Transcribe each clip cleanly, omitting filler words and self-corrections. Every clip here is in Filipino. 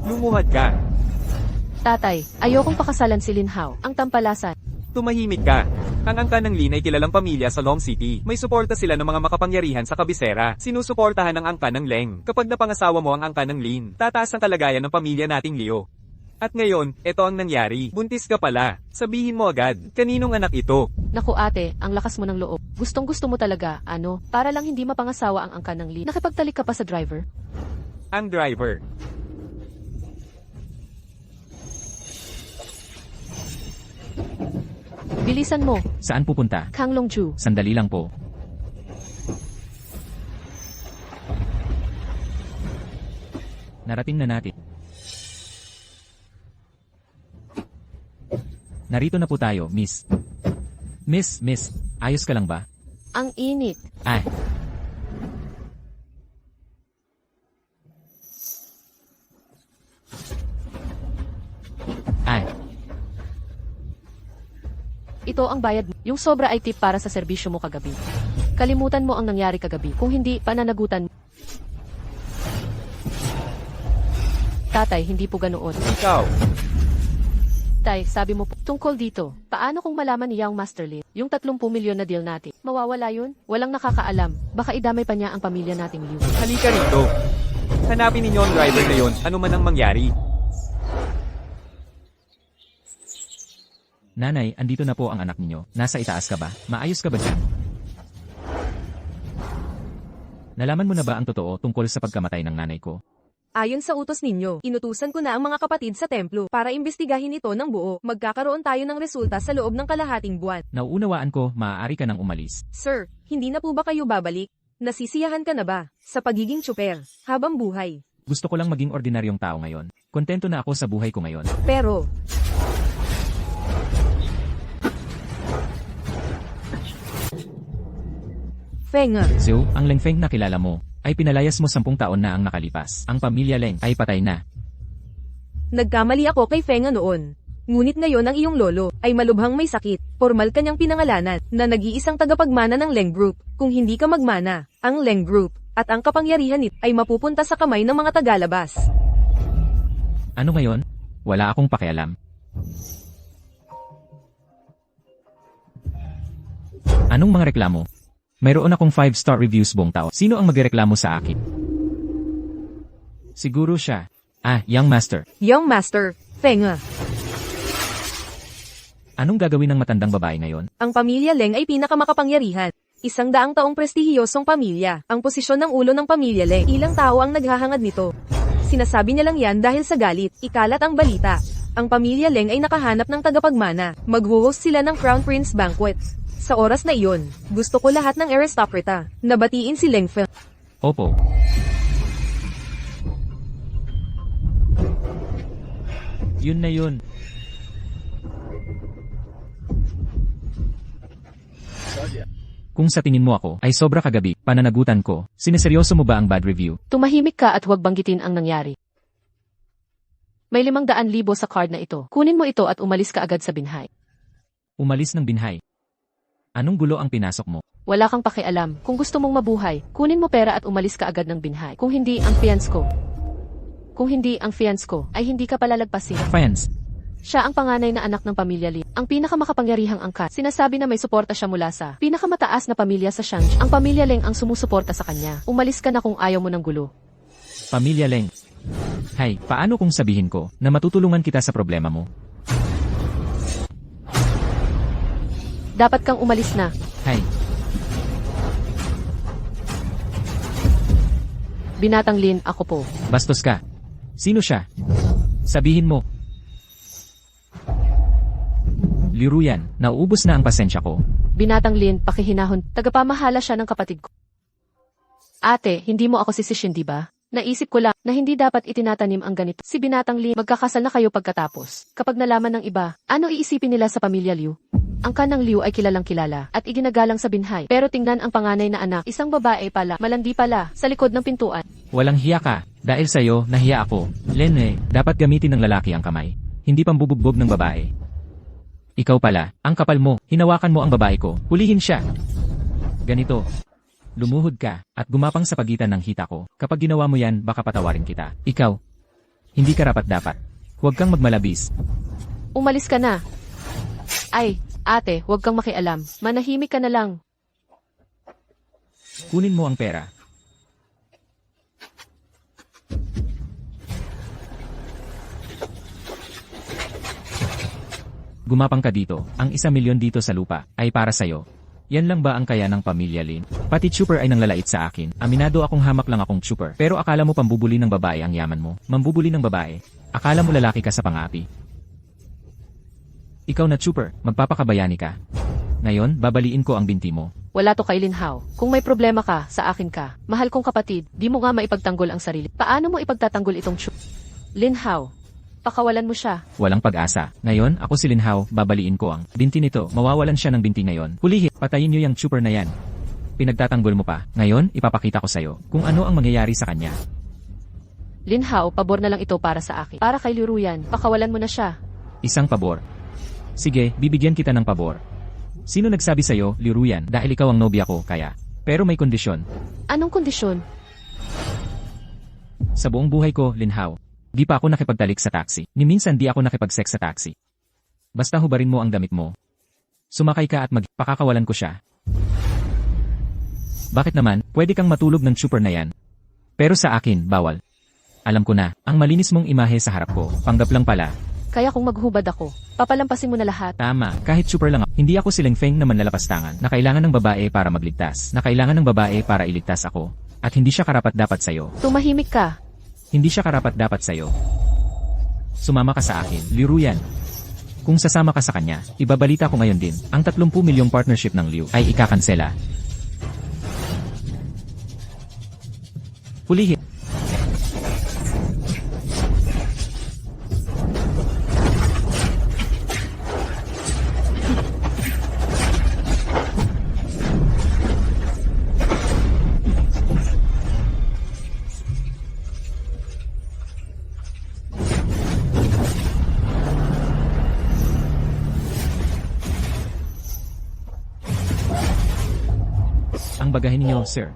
Lumuhad ka. Tatay, ayokong pakasalan si Linhao, ang tampalasan. Tumahimik ka. Ang angka ng Lin ay kilalang pamilya sa Long City. May suporta sila ng mga makapangyarihan sa kabisera. Sinusuportahan ang angka ng Leng. Kapag napangasawa mo ang angka ng Lin, tataas ang kalagayan ng pamilya nating Liu. At ngayon, ito ang nangyari. Buntis ka pala. Sabihin mo agad, kaninong anak ito? Naku ate, ang lakas mo ng loob. Gustong gusto mo talaga, para lang hindi mapangasawa ang angka ng Lin. Nakipagtalik ka pa sa driver? Ang driver. Bilisan mo, Saan pupunta? Kang Longju. Sandali lang po. Narating na natin. Narito na po tayo, miss. Miss, ayos ka lang ba? Ang init. Ay. Ay, Ito ang bayad mo. Yung sobra ay tip para sa serbisyo mo kagabi. Kalimutan mo ang nangyari kagabi. Kung hindi, pananagutan mo. Tatay, hindi po ganoon. Ikaw. Tay, sabi mo po, tungkol dito, paano kung malaman niya ang Master Lin? Yung 30 milyon na deal natin. Mawawala yun? Walang nakakaalam. Baka idamay pa niya ang pamilya nating Liu. Halika rito. Hanapin ninyo ang driver na yon, ano man ang mangyari. nanay, andito na po ang anak ninyo. Nasa itaas ka ba? Maayos ka ba dyan? Nalaman mo na ba ang totoo tungkol sa pagkamatay ng nanay ko? Ayon sa utos ninyo, inutusan ko na ang mga kapatid sa templo para imbestigahin ito ng buo. Magkakaroon tayo ng resulta sa loob ng kalahating buwan. Nauunawaan ko, maaari ka nang umalis. Sir, hindi na po ba kayo babalik? Nasisiyahan ka na ba sa pagiging tsuper habang buhay? Gusto ko lang maging ordinaryong tao ngayon. Kontento na ako sa buhay ko ngayon. Pero, Feng, Zhou, ang Leng Feng na kilala mo, ay pinalayas mo 10 taon na ang nakalipas. Ang pamilya Leng ay patay na. nagkamali ako kay Feng noon. Ngunit ngayon ang iyong lolo ay malubhang may sakit. Formal kanyang pinangalanan na nag-iisang tagapagmana ng Leng Group. Kung hindi ka magmana, ang Leng Group at ang kapangyarihan nito ay mapupunta sa kamay ng mga tagalabas. Ano ngayon? Wala akong pakialam. Anong mga reklamo? Mayroon akong 5-star reviews buong tao. Sino ang magreklamo sa akin? Siguro siya. Young Master. Young Master, Feng. Anong gagawin ng matandang babae ngayon? Ang pamilya Leng ay pinakamakapangyarihan. 100 taong prestihiyosong pamilya. Ang posisyon ng ulo ng pamilya Leng. Ilang tao ang naghahangad nito. Sinasabi niya lang yan dahil sa galit. Ikalat ang balita. Ang pamilya Leng ay nakahanap ng tagapagmana. Magho-host sila ng Crown Prince Banquet. Sa oras na iyon, gusto ko lahat ng aristocrata na batiin si Leng Feng. Opo. Yun na yun. Kung sa tingin mo ako ay sobra kagabi, pananagutan ko, sineseryoso mo ba ang bad review? Tumahimik ka at huwag banggitin ang nangyari. May 500,000 sa card na ito. Kunin mo ito at umalis ka agad sa binhay. Umalis ng binhay. Anong gulo ang pinasok mo? Wala kang pakialam. Kung gusto mong mabuhay, kunin mo pera at umalis ka agad ng binhay. Kung hindi ang fiance ko, ay hindi ka palalagpasin. Fans, Siya ang panganay na anak ng pamilya Li. Ang pinakamakapangyarihang angkat. Sinasabi na may suporta siya mula sa pinakamataas na pamilya sa Shang. Ang pamilya Leng ang sumusuporta sa kanya. Umalis ka na kung ayaw mo ng gulo. Pamilya Leng. Hay, paano kung sabihin ko na matutulungan kita sa problema mo? Dapat kang umalis na. Hay, Binatang Lin, ako po. bastos ka. Sino siya? Sabihin mo. Liru yan, nauubos na ang pasensya ko. Binatang Lin, pakihinahon. Tagapamahala siya ng kapatid ko. Ate, hindi mo ako sisisyon, di ba? Naisip ko lang na hindi dapat itinatanim ang ganito. Si Binatang Lin, magkakasal na kayo pagkatapos. Kapag nalaman ng iba, ano iisipin nila sa pamilya Liu? Ang kanang Liu ay kilalang kilala at iginagalang sa binhay. Pero tingnan ang panganay na anak, isang babae pala, malandi pala, sa likod ng pintuan. Walang hiya ka. Dahil sa'yo, nahiya ako. Lene, dapat gamitin ng lalaki ang kamay. Hindi pambubugbog ng babae. Ikaw pala, ang kapal mo, hinawakan mo ang babae ko, hulihin siya. Ganito. Lumuhod ka, at gumapang sa pagitan ng hita ko. Kapag ginawa mo yan, baka patawarin kita. Ikaw. Hindi karapat-dapat. Huwag kang magmalabis. Umalis ka na. Ay, ate, huwag kang makialam. Manahimik ka na lang. Kunin mo ang pera. Gumapang ka dito, ang 1 milyon dito sa lupa, ay para sa'yo. Yan lang ba ang kaya ng pamilya Lin? Pati Chopper ay nanglalait sa akin. Aminado akong hamak lang akong Chopper. Pero akala mo pambubuli ng babae ang yaman mo. Mambubuli ng babae. Akala mo lalaki ka sa pangapi. Ikaw na Chopper, magpapakabayani ka. Ngayon, babaliin ko ang binti mo. Wala to kay Linhao. Kung may problema ka, sa akin ka. Mahal kong kapatid, di mo nga maipagtanggol ang sarili. Paano mo ipagtatanggol itong Linhao, pakawalan mo siya. Walang pag-asa. Ngayon, ako si Linhao, babaliin ko ang binti nito. Mawawalan siya ng binti ngayon. Hulihin, patayin niyo yung Chopper na yan. Pinagtatanggol mo pa. Ngayon, ipapakita ko sa'yo kung ano ang mangyayari sa kanya. Linhao, pabor na lang ito para sa akin. Para kay Liruyan, pakawalan mo na siya. Isang pabor. Sige, bibigyan kita ng pabor. Sino nagsabi sa'yo, Liruyan, dahil ikaw ang nobya ko, kaya? Pero may kondisyon. Anong kondisyon? Sa buong buhay ko, Linhao, di pa ako nakipagtalik sa taxi. Ni minsan di ako nakipag-sex sa taxi. Basta hubarin mo ang damit mo. Sumakay ka at pakakawalan ko siya. Bakit naman, pwede kang matulog ng Chopper na yan. Pero sa akin, bawal. Alam ko na, ang malinis mong imahe sa harap ko, panggap lang pala. Kaya kung maghubad ako, papalampasin mo na lahat. Tama, kahit Chopper lang ako, hindi ako si Leng Feng na manlalapastangan na kailangan ng babae para magligtas, na kailangan ng babae para iligtas ako. At hindi siya karapat-dapat sa'yo. Tumahimik ka. Hindi siya karapat-dapat sa'yo. Sumama ka sa akin, Liruyan. Kung sasama ka sa kanya, ibabalita ko ngayon din, ang 30 milyong partnership ng Liu ay ikakansela. Hulihin. Ang bagahin niyo, sir.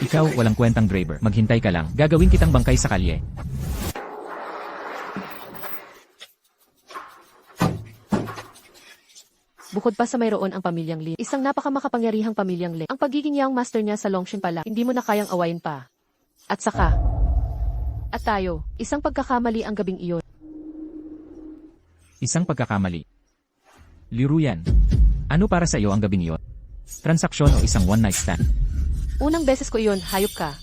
Ikaw, walang kwentang driver. Maghintay ka lang. Gagawin kitang bangkay sa kalye. Bukod pa sa mayroon ang pamilyang Lin, isang napakamakapangyarihang pamilyang Lin. Ang pagiging young master niya sa Longshin pala, hindi mo na kayang awayin pa. At saka, at tayo, isang pagkakamali ang gabing iyon. Isang pagkakamali. Liruyan. Ano para sa iyo ang gabing iyon? Transaksyon o isang one-night stand? Unang beses ko iyon, hayop ka.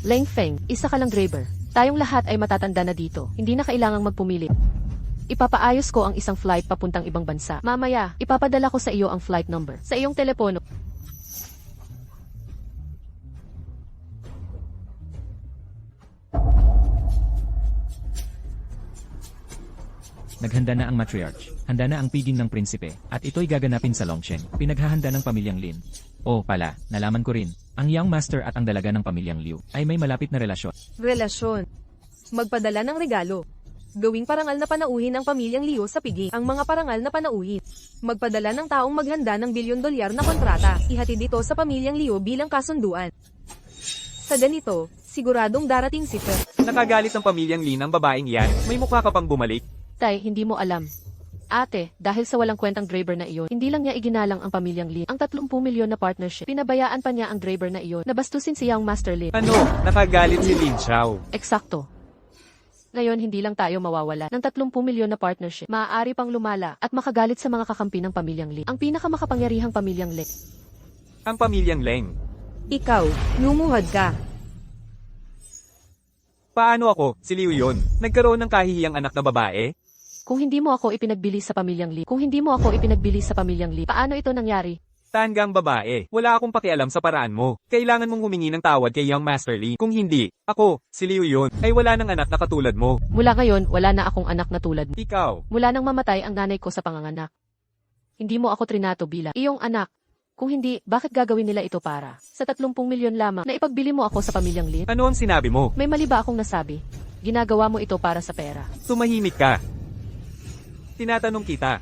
Leng Feng, isa ka lang driver. Tayong lahat ay matatanda na dito, hindi na kailangang magpumili. Ipapaayos ko ang isang flight papuntang ibang bansa. Mamaya, ipapadala ko sa iyo ang flight number sa iyong telepono. Naghanda na ang matriarch, handa na ang piging ng prinsipe, at ito'y gaganapin sa Longshen, pinaghahanda ng pamilyang Lin. O pala, nalaman ko rin, ang young master at ang dalaga ng pamilyang Liu ay may malapit na relasyon. Relasyon. Magpadala ng regalo. Gawing parangal na panauhin ang pamilyang Liu sa pigi. Ang mga parangal na panauhin. Magpadala ng taong maghanda ng $1 bilyon na kontrata. Ihatid ito sa pamilyang Liu bilang kasunduan. Sa ganito, siguradong darating si Fer. Nakagalit ang pamilyang Lin ang babaeng iyan. May mukha ka pang bumalik. Tay, hindi mo alam. Ate, dahil sa walang kwentang driver na iyon, hindi lang niya iginalang ang pamilyang Lin. Ang 30 milyon na partnership, pinabayaan pa niya ang driver na iyon na bastusin si Young Master Lin. Ano? Nakagalit si Lin Xiao. Eksakto. Ngayon, hindi lang tayo mawawala ng 30 milyon na partnership. Maaari pang lumala at makagalit sa mga kakampi ng pamilyang Lin. Ang pinakamakapangyarihang pamilyang Lin. Ang pamilyang Leng. Ikaw, lumuhad ka. Paano ako? Si Liu yun. Nagkaroon ng kahihiyang anak na babae? Kung hindi mo ako ipinagbili sa pamilyang Li, paano ito nangyari? Tanggang babae. Wala akong pakialam sa paraan mo. Kailangan mong humingi ng tawad kay Young Master Li. Kung hindi, ako, si Liu yun, ay wala ng anak na katulad mo. Mula ngayon, wala na akong anak na tulad mo. Ikaw. Mula nang mamatay ang nanay ko sa panganganak. Hindi mo ako trinato bilang iyong anak. Kung hindi, bakit gagawin nila ito para? Sa 30 milyon lamang na ipagbili mo ako sa pamilyang Li? Ano ang sinabi mo? May mali ba akong nasabi? Ginagawa mo ito para sa pera. Tumahimik ka. Tinatanong kita.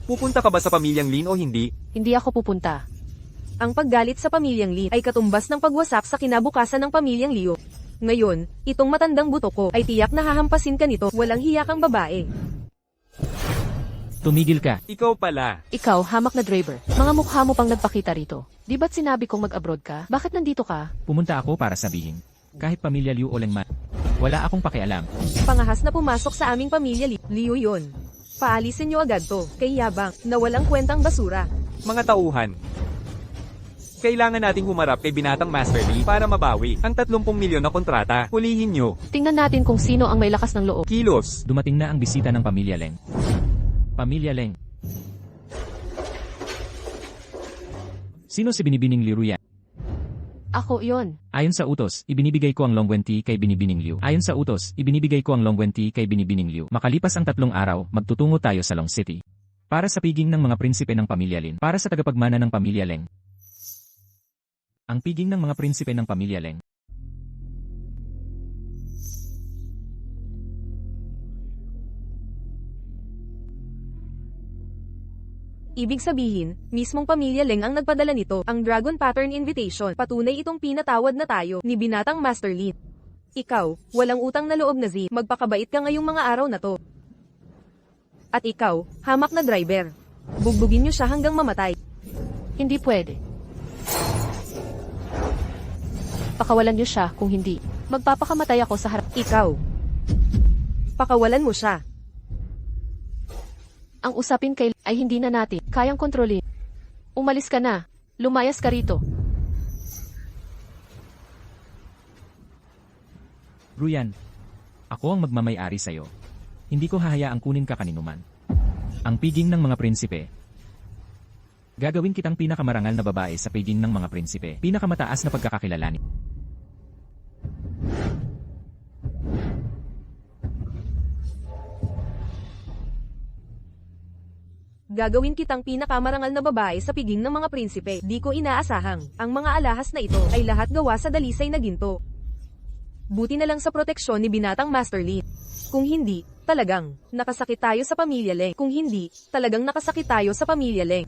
Pupunta ka ba sa pamilyang Lin o hindi? Hindi ako pupunta. Ang paggalit sa pamilyang Lee ay katumbas ng pagwasak sa kinabukasan ng pamilyang Liu. Ngayon, itong matandang buto ko ay tiyak na hahampasin ka nito, walang hiya kang babae. Tumigil ka. Ikaw pala. Ikaw, hamak na driver. Mga mukha mo pang nagpakita rito. Di ba't sinabi kong mag-abroad ka? Bakit nandito ka? Pumunta ako para sabihin. Kahit pamilya Liu o Lengman, wala akong pakialam. Pangahas na pumasok sa aming pamilya Liu yun. Paalisin niyo agad to, kay yabang, na walang kwentang basura. Mga tauhan. Kailangan nating humarap kay Binatang Master Lee para mabawi ang 30 milyon na kontrata. Hulihin nyo. Tingnan natin kung sino ang may lakas ng loob. Kilos. Dumating na ang bisita ng Pamilya Leng. Pamilya Leng. Sino si Binibining Liu yan? Ako yon. Ayon sa utos, ibinibigay ko ang Longwenti kay Binibining Liu. Ayon sa utos, ibinibigay ko ang Longwenti kay Binibining Liu. Makalipas ang 3 araw, magtutungo tayo sa Long City. Para sa piging ng mga prinsipe ng Pamilya Lin. Para sa tagapagmana ng Pamilya Leng. Ang piging ng mga prinsipe ng Pamilya Leng. Ibig sabihin, mismong pamilya Leng ang nagpadala nito, ang Dragon Pattern Invitation. Patunay itong pinatawad na tayo, ni Binatang Master Lee. Ikaw, walang utang na loob na Z, magpakabait ka ngayong mga araw na to. At ikaw, hamak na driver. Bugbugin niyo siya hanggang mamatay. Hindi pwede. Pakawalan niyo siya, kung hindi, magpapakamatay ako sa harap. Ikaw. Pakawalan mo siya. Ang usapin kay ay hindi na natin kayang kontrolin. Umalis ka na. Lumayas ka rito. Ruyan, ako ang magmamay-ari sa'yo. Hindi ko hahayaang kunin ka kaninuman. Ang piging ng mga prinsipe. Gagawin kitang pinakamarangal na babae sa piging ng mga prinsipe. Pinakamataas na pagkakakilalanin. Gagawin kitang pinakamarangal na babae sa piging ng mga prinsipe. Di ko inaasahang, ang mga alahas na ito ay lahat gawa sa dalisay na ginto. Buti na lang sa proteksyon ni Binatang Master Lee. Kung hindi, talagang, nakasakit tayo sa pamilya Leng. Kung hindi, talagang nakasakit tayo sa pamilya Leng.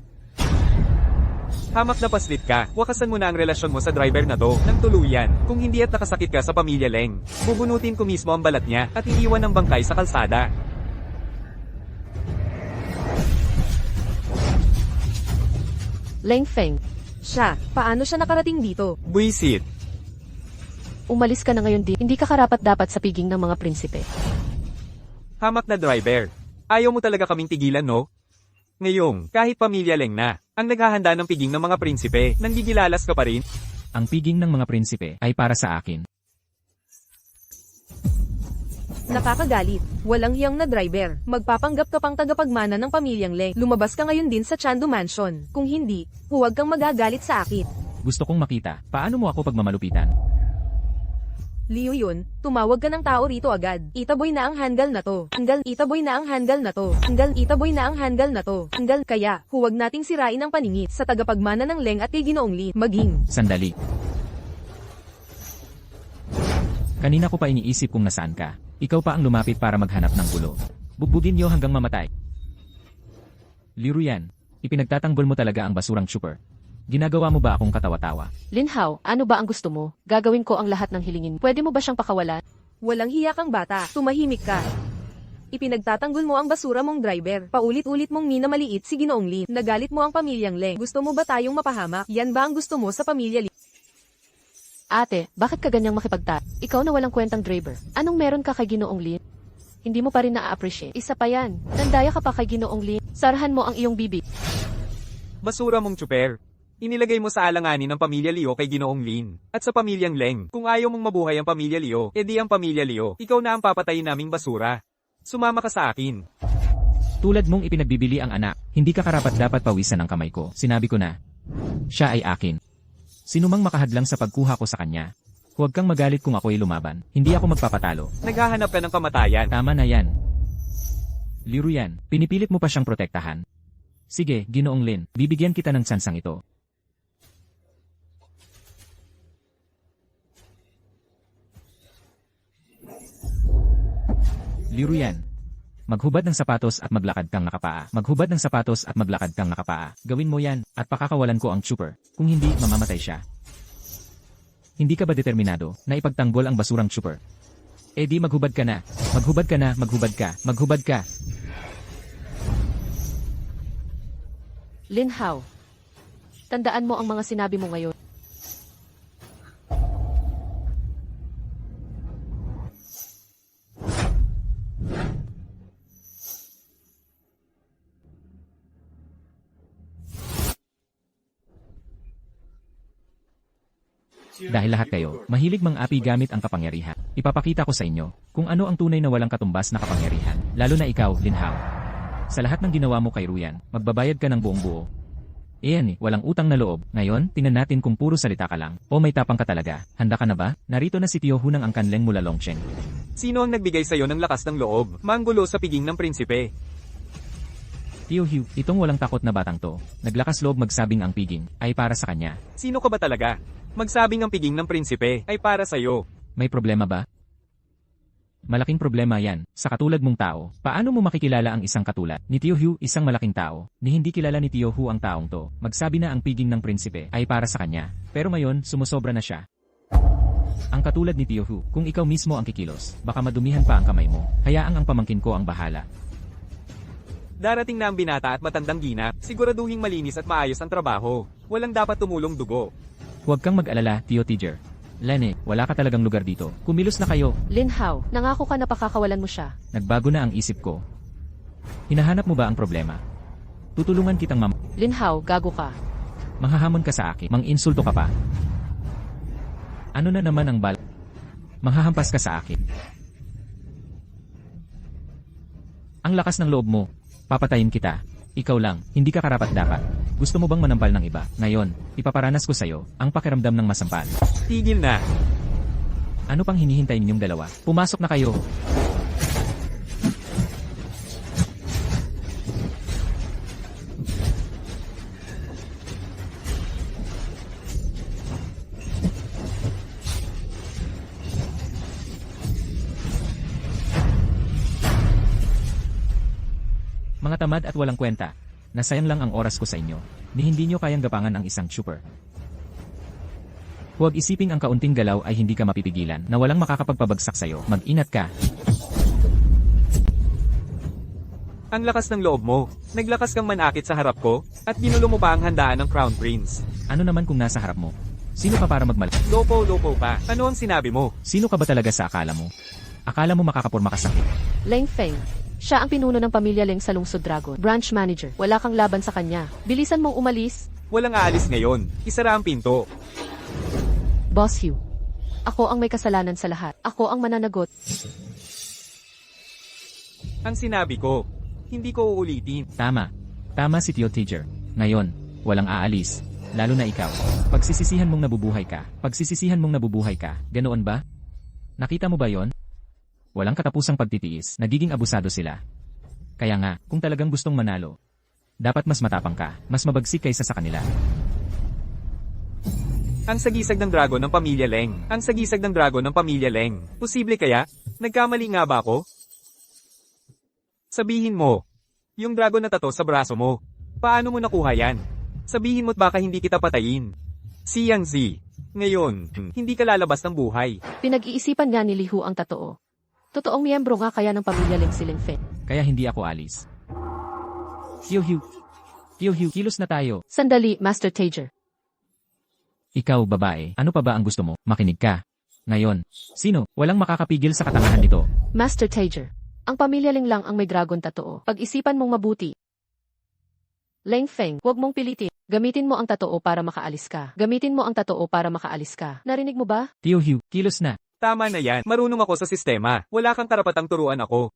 Hamak na paslit ka. Wakasan mo na ang relasyon mo sa driver na to, ng tuluyan. Kung hindi at nakasakit ka sa pamilya Leng, bubunutin ko mismo ang balat niya, at iiwan ng bangkay sa kalsada. Leng Feng, Siya, paano siya nakarating dito? Buisit. umalis ka na ngayon di. Hindi ka karapat dapat sa piging ng mga prinsipe. Hamak na driver. Ayaw mo talaga kaming tigilan, no? Ngayong, kahit pamilya Leng na, ang naghahanda ng piging ng mga prinsipe, nanggigilalas ka pa rin? Ang piging ng mga prinsipe ay para sa akin. Nakakagalit. Walang hiyang na driver. Magpapanggap ka pang tagapagmana ng pamilyang Leng. Lumabas ka ngayon din sa Chandu Mansion. Kung hindi, huwag kang magagalit sa akin. Gusto kong makita, paano mo ako pagmamalupitan? Liu yun, tumawag ka ng tao rito agad. Itaboy na ang handle na to. Itaboy na ang handle na to. Itaboy na ang handle na to. Kaya, huwag nating sirain ang paningit sa tagapagmana ng Leng at kay Ginoong Lee. Maging. Sandali. Kanina ko pa iniisip kung nasaan ka. Ikaw pa ang lumapit para maghanap ng gulo. Bugbugin niyo hanggang mamatay. Liu yan, ipinagtatanggol mo talaga ang basurang super. Ginagawa mo ba akong katawa-tawa? Lin Hao, ano ba ang gusto mo? Gagawin ko ang lahat ng hilingin. Pwede mo ba siyang pakawalan? Walang hiya kang bata. Tumahimik ka. Ipinagtatanggol mo ang basura mong driver. Paulit-ulit mong minamaliit si Ginoong Lee. Nagalit mo ang pamilyang Leng. Gusto mo ba tayong mapahamak? Yan ba ang gusto mo sa pamilya Lee? Ate, bakit ka ganyang makipagtat? Ikaw na walang kwentang driver. Anong meron ka kay Ginoong Lin? Hindi mo pa rin na-appreciate. Isa pa yan. Nandaya ka pa kay Ginoong Lin. Sarahan mo ang iyong bibig. Basura mong tsuper. Inilagay mo sa alanganin ng pamilya Liu kay Ginoong Lin. At sa pamilyang Leng. Kung ayaw mong mabuhay ang pamilya Liu, edi ang pamilya Liu. Ikaw na ang papatayin naming basura. Sumama ka sa akin. Tulad mong ipinagbibili ang anak, hindi ka karapat dapat pawisan ang kamay ko. Sinabi ko na. Siya ay akin. Sino mang makahadlang sa pagkuha ko sa kanya. Huwag kang magalit kung ako'y lumaban. Hindi ako magpapatalo. Naghahanap ka ng kamatayan. Tama na yan. Liu yan, pinipilit mo pa siyang protektahan. Sige, Ginoong Lin, bibigyan kita ng tsansang ito. Liu yan. Maghubad ng sapatos at maglakad kang nakapaa. Maghubad ng sapatos at maglakad kang nakapaa. Gawin mo yan, at pakakawalan ko ang chopper. Kung hindi, mamamatay siya. Hindi ka ba determinado na ipagtanggol ang basurang chopper? Eh di maghubad ka na. Maghubad ka na, maghubad ka, maghubad ka. Lin Hao. Tandaan mo ang mga sinabi mo ngayon. Dahil lahat kayo, mahilig mang-api gamit ang kapangyarihan. Ipapakita ko sa inyo kung ano ang tunay na walang katumbas na kapangyarihan. Lalo na ikaw, Lin Hao. Sa lahat ng ginawa mo kay Ruyan, magbabayad ka ng buong buo. Iyan walang utang na loob. Ngayon, tingnan natin kung puro salita ka lang o may tapang ka talaga. Handa ka na ba? Narito na si Tio Hu ng angkan Leng mula Longcheng. Sino ang nagbigay sa'yo ng lakas ng loob? Manggulo sa piging ng prinsipe. Tio Hu, itong walang takot na batang to, naglakas loob magsabing ang piging ay para sa kanya. Sino ka ba talaga? Magsabing ang piging ng prinsipe ay para sa'yo. May problema ba? Malaking problema yan, sa katulad mong tao. Paano mo makikilala ang isang katulad ni Tio Hu, isang malaking tao, ni hindi kilala ni Tio Hu ang taong to, magsabi na ang piging ng prinsipe ay para sa kanya. Pero ngayon, sumusobra na siya. Ang katulad ni Tio Hu, kung ikaw mismo ang kikilos, baka madumihan pa ang kamay mo, hayaang ang pamangkin ko ang bahala. Darating na ang binata at matandang ginap, siguraduhing malinis at maayos ang trabaho. Walang dapat tumulong dugo. Huwag kang mag-alala, Tio Tiger. Lene, wala ka talagang lugar dito. Kumilos na kayo. Lin Hao, nangako ka na pakakawalan mo siya. Nagbago na ang isip ko. Hinahanap mo ba ang problema? Tutulungan kitang Lin Hao, gago ka. manghahamon ka sa akin. Mang-insulto ka pa. Ano na naman ang manghahampas ka sa akin. Ang lakas ng loob mo. Papatayin kita. Ikaw lang, hindi ka karapat-dapat. Gusto mo bang manampal ng iba? Ngayon, ipaparanas ko sa'yo ang pakiramdam ng masampal. Tigil na. Ano pang hinihintay ninyong dalawa? Pumasok na kayo. Mga tamad at walang kwenta. Nasayang lang ang oras ko sa inyo, ni hindi nyo kayang gapangan ang isang super. Huwag isiping ang kaunting galaw ay hindi ka mapipigilan na walang makakapagpabagsak sa'yo. Mag-ingat ka. Ang lakas ng loob mo. Naglakas kang manakit sa harap ko, at ginulo mo pa ang handaan ng Crown Prince. Ano naman kung nasa harap mo? Sino ka para Lopo pa. Ano ang sinabi mo? Sino ka ba talaga sa akala mo? Akala mo makakapurma ka sa akin? Leng Feng. Siya ang pinuno ng pamilya Leng sa Lungsod Dragon. Branch manager. Wala kang laban sa kanya. Bilisan mong umalis. Walang aalis ngayon. Isara ang pinto. Boss Hugh. Ako ang may kasalanan sa lahat. Ako ang mananagot. Ang sinabi ko. Hindi ko uulitin. Tama. Tama si Tio Tiger. Ngayon, walang aalis. Lalo na ikaw. Pagsisisihan mong nabubuhay ka. Pagsisisihan mong nabubuhay ka. Ganoon ba? Nakita mo ba yon? Walang katapusang pagtitiis. Nagiging abusado sila. Kaya nga, kung talagang gustong manalo, dapat mas matapang ka. Mas mabagsik kaysa sa kanila. Ang sagisag ng dragon ng pamilya Leng. Ang sagisag ng dragon ng pamilya Leng. Posible kaya? Nagkamali nga ba ako? Sabihin mo. Yung dragon na tato sa braso mo. Paano mo nakuha yan? Sabihin mo't baka hindi kita patayin. Si Yang Zi. Ngayon, hindi ka lalabas ng buhay. Pinag-iisipan nga ni Li Hu ang totoo. Totoong miyembro nga kaya ng pamilya Leng si Leng Feng. Kaya hindi ako alis. Tio Hu. Tio Hu, kilos na tayo. Sandali, Master Tiger. Ikaw, babae, ano pa ba ang gusto mo? Makinig ka. Ngayon, sino? Walang makakapigil sa katangahan nito. Master Tiger. Ang pamilya Leng lang ang may dragon totoo. Pag-isipan mong mabuti. Leng Feng, huwag mong pilitin. Gamitin mo ang totoo para makaalis ka. Gamitin mo ang totoo para makaalis ka. Narinig mo ba? Tio Hu, kilos na. Tama na yan. Marunong ako sa sistema. Wala kang karapatang turuan ako.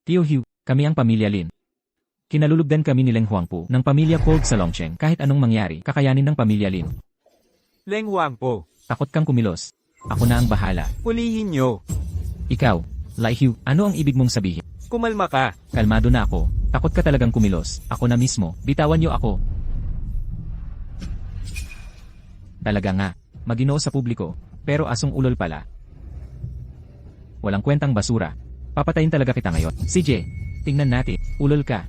Tio Hu, kami ang pamilya Lin. Kinalulugdan kami ni Leng Huangpu ng pamilya Cold sa Longcheng. Kahit anong mangyari, kakayanin ng pamilya Lin. Leng Huangpo. Takot kang kumilos. Ako na ang bahala. Hulihin nyo. Ikaw, Lai Hu, ano ang ibig mong sabihin? Kumalma ka. Kalmado na ako. Takot ka talagang kumilos. Ako na mismo. Bitawan niyo ako. Talaga nga. Maginoo sa publiko. Pero asong ulol pala. Walang kwentang basura. Papatayin talaga kita ngayon. CJ, tingnan natin. Ulol ka.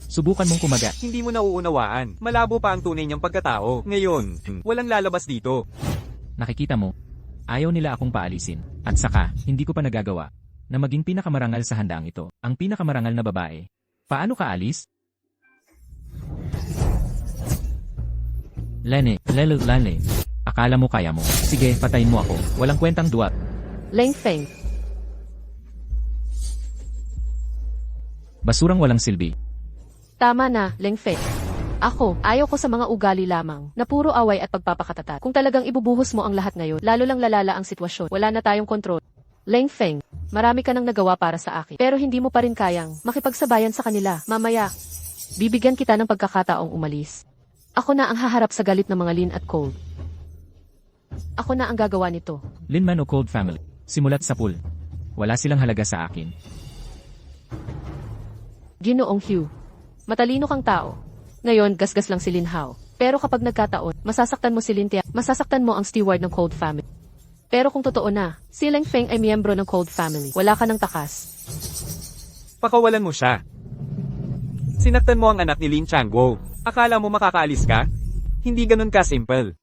Subukan mong kumagat. Hindi mo nauunawaan. Malabo pa ang tunay niyang pagkatao. Ngayon, walang lalabas dito. Nakikita mo? Ayaw nila akong paalisin. At saka, hindi ko pa nagagawa na maging pinakamarangal sa handaang ito. Ang pinakamarangal na babae. Paano ka alis? Lene. Akala mo kaya mo. Sige, patayin mo ako. Walang kwentang duwag. Leng Feng, Basurang walang silbi. tama na, Leng Feng. Ako, ayaw ko sa mga ugali lamang, na puro away at pagpapakatatag. Kung talagang ibubuhos mo ang lahat ngayon, lalo lang lalala ang sitwasyon. Wala na tayong kontrol. Leng Feng, marami ka nang nagawa para sa akin. Pero hindi mo pa rin kayang makipagsabayan sa kanila. Mamaya, bibigyan kita ng pagkakataong umalis. Ako na ang haharap sa galit ng mga Lin at Cold. Ako na ang gagawa nito. Linman o Cold Family. Simulat sa pool. Wala silang halaga sa akin. Ginoong Hugh, matalino kang tao. Ngayon, gasgas lang si Lin Hao. Pero kapag nagkataon, masasaktan mo si Lin Tia, masasaktan mo ang steward ng Cold Family. Pero kung totoo na, si Leng Feng ay miyembro ng Cold Family. Wala ka ng takas. Pakawalan mo siya. Sinaktan mo ang anak ni Lin Changguo. Akala mo makakaalis ka? Hindi ganun ka simple.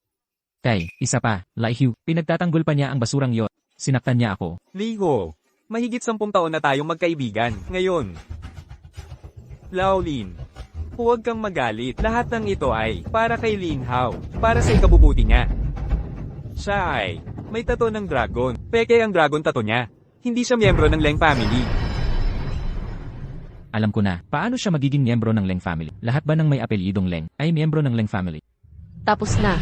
Kay, isa pa, Lai Hugh, pinagtatanggol pa niya ang basurang yon. Sinaktan niya ako. Liho, mahigit 10 taon na tayong magkaibigan. Ngayon, Laolin, huwag kang magalit. Lahat ng ito ay para kay Lin Hao, para sa ikabubuti niya. Siya ay may tato ng dragon. Peke ang dragon tato niya. Hindi siya miyembro ng Leng family. Alam ko na, paano siya magiging miyembro ng Leng Family? Lahat ba ng may apelyidong Leng ay miyembro ng Leng Family? Tapos na.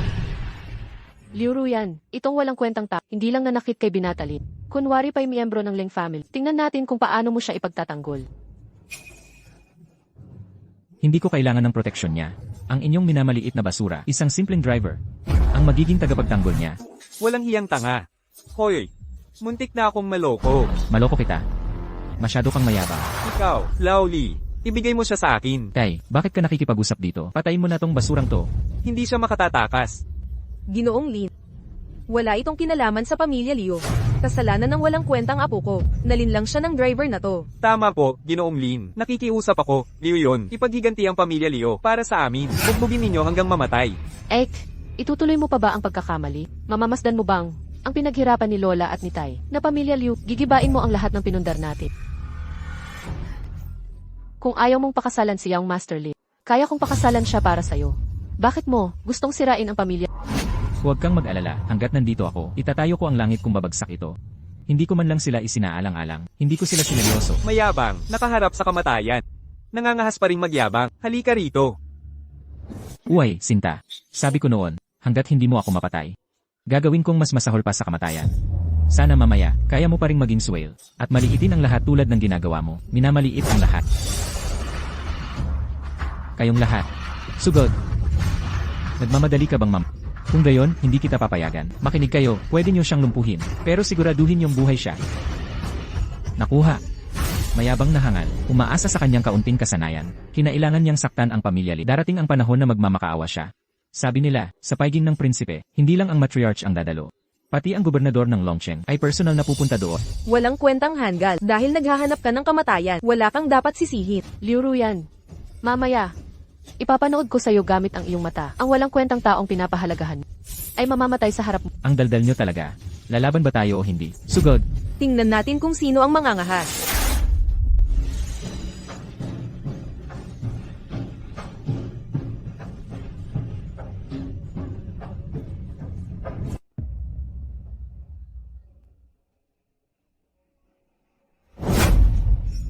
Liu Ruyan, itong walang kwentang hindi lang nanakit kay Binatalin. Kunwari pa'y miyembro ng Leng Family. Tingnan natin kung paano mo siya ipagtatanggol. Hindi ko kailangan ng proteksyon niya. Ang inyong minamaliit na basura, isang simpleng driver, ang magiging tagapagtanggol niya. Walang hiyang tanga. Hoy, muntik na akong maloko. Maloko kita. Masyado kang mayabang. Ikaw, Laoli, ibigay mo siya sa akin. Kay, bakit ka nakikipag-usap dito? Patayin mo na tong basurang to. Hindi siya makatatakas. Ginoong Lin. Wala itong kinalaman sa pamilya Liu. Kasalanan ng walang kwentang apo ko. Nalin lang siya ng driver na to. Tama po, Ginoong Lin. Nakikiusap ako, Liu yun. Ipaghiganti ang pamilya Liu para sa amin. Bugbugin ninyo hanggang mamatay. Ek, itutuloy mo pa ba ang pagkakamali? Mamamasdan mo bang ang pinaghirapan ni Lola at ni Tai na pamilya Liu, gigibain mo ang lahat ng pinundar natin? Kung ayaw mong pakasalan si Young Master Lin, kaya kong pakasalan siya para sa'yo. Bakit mo gustong sirain ang pamilya? Huwag kang mag-alala, hanggat nandito ako, itatayo ko ang langit kung babagsak ito. Hindi ko man lang sila isinaalang-alang, hindi ko sila sineryoso. Mayabang, nakaharap sa kamatayan. Nangangahas pa ring magyabang. Halika rito. Uy, Sinta. Sabi ko noon, hanggat hindi mo ako mapatay, gagawin kong mas masahol pa sa kamatayan. Sana mamaya, kaya mo pa ring maging swale, at maliitin ang lahat tulad ng ginagawa mo. Minamaliit ang lahat. Kayong lahat. Sugod. Nagmamadali ka bang Kung gayon, hindi kita papayagan. Makinig kayo, pwede niyo siyang lumpuhin, pero siguraduhin yung buhay siya. Nakuha. Mayabang na hangal, umaasa sa kanyang kaunting kasanayan. Kinailangan niyang saktan ang pamilya Li. Darating ang panahon na magmamakaawa siya. Sabi nila, sa paiging ng prinsipe, hindi lang ang matriarch ang dadalo. Pati ang gobernador ng Longcheng ay personal na pupunta doon. Walang kwentang hanggal. Dahil naghahanap ka ng kamatayan, wala kang dapat sisihin. Liu Ruyan, mamaya, ipapanood ko sa'yo gamit ang iyong mata. Ang walang kwentang taong pinapahalagahan ay mamamatay sa harap mo. Ang daldal nyo talaga. Lalaban ba tayo o hindi? Sugod. Tingnan natin kung sino ang mangangahas.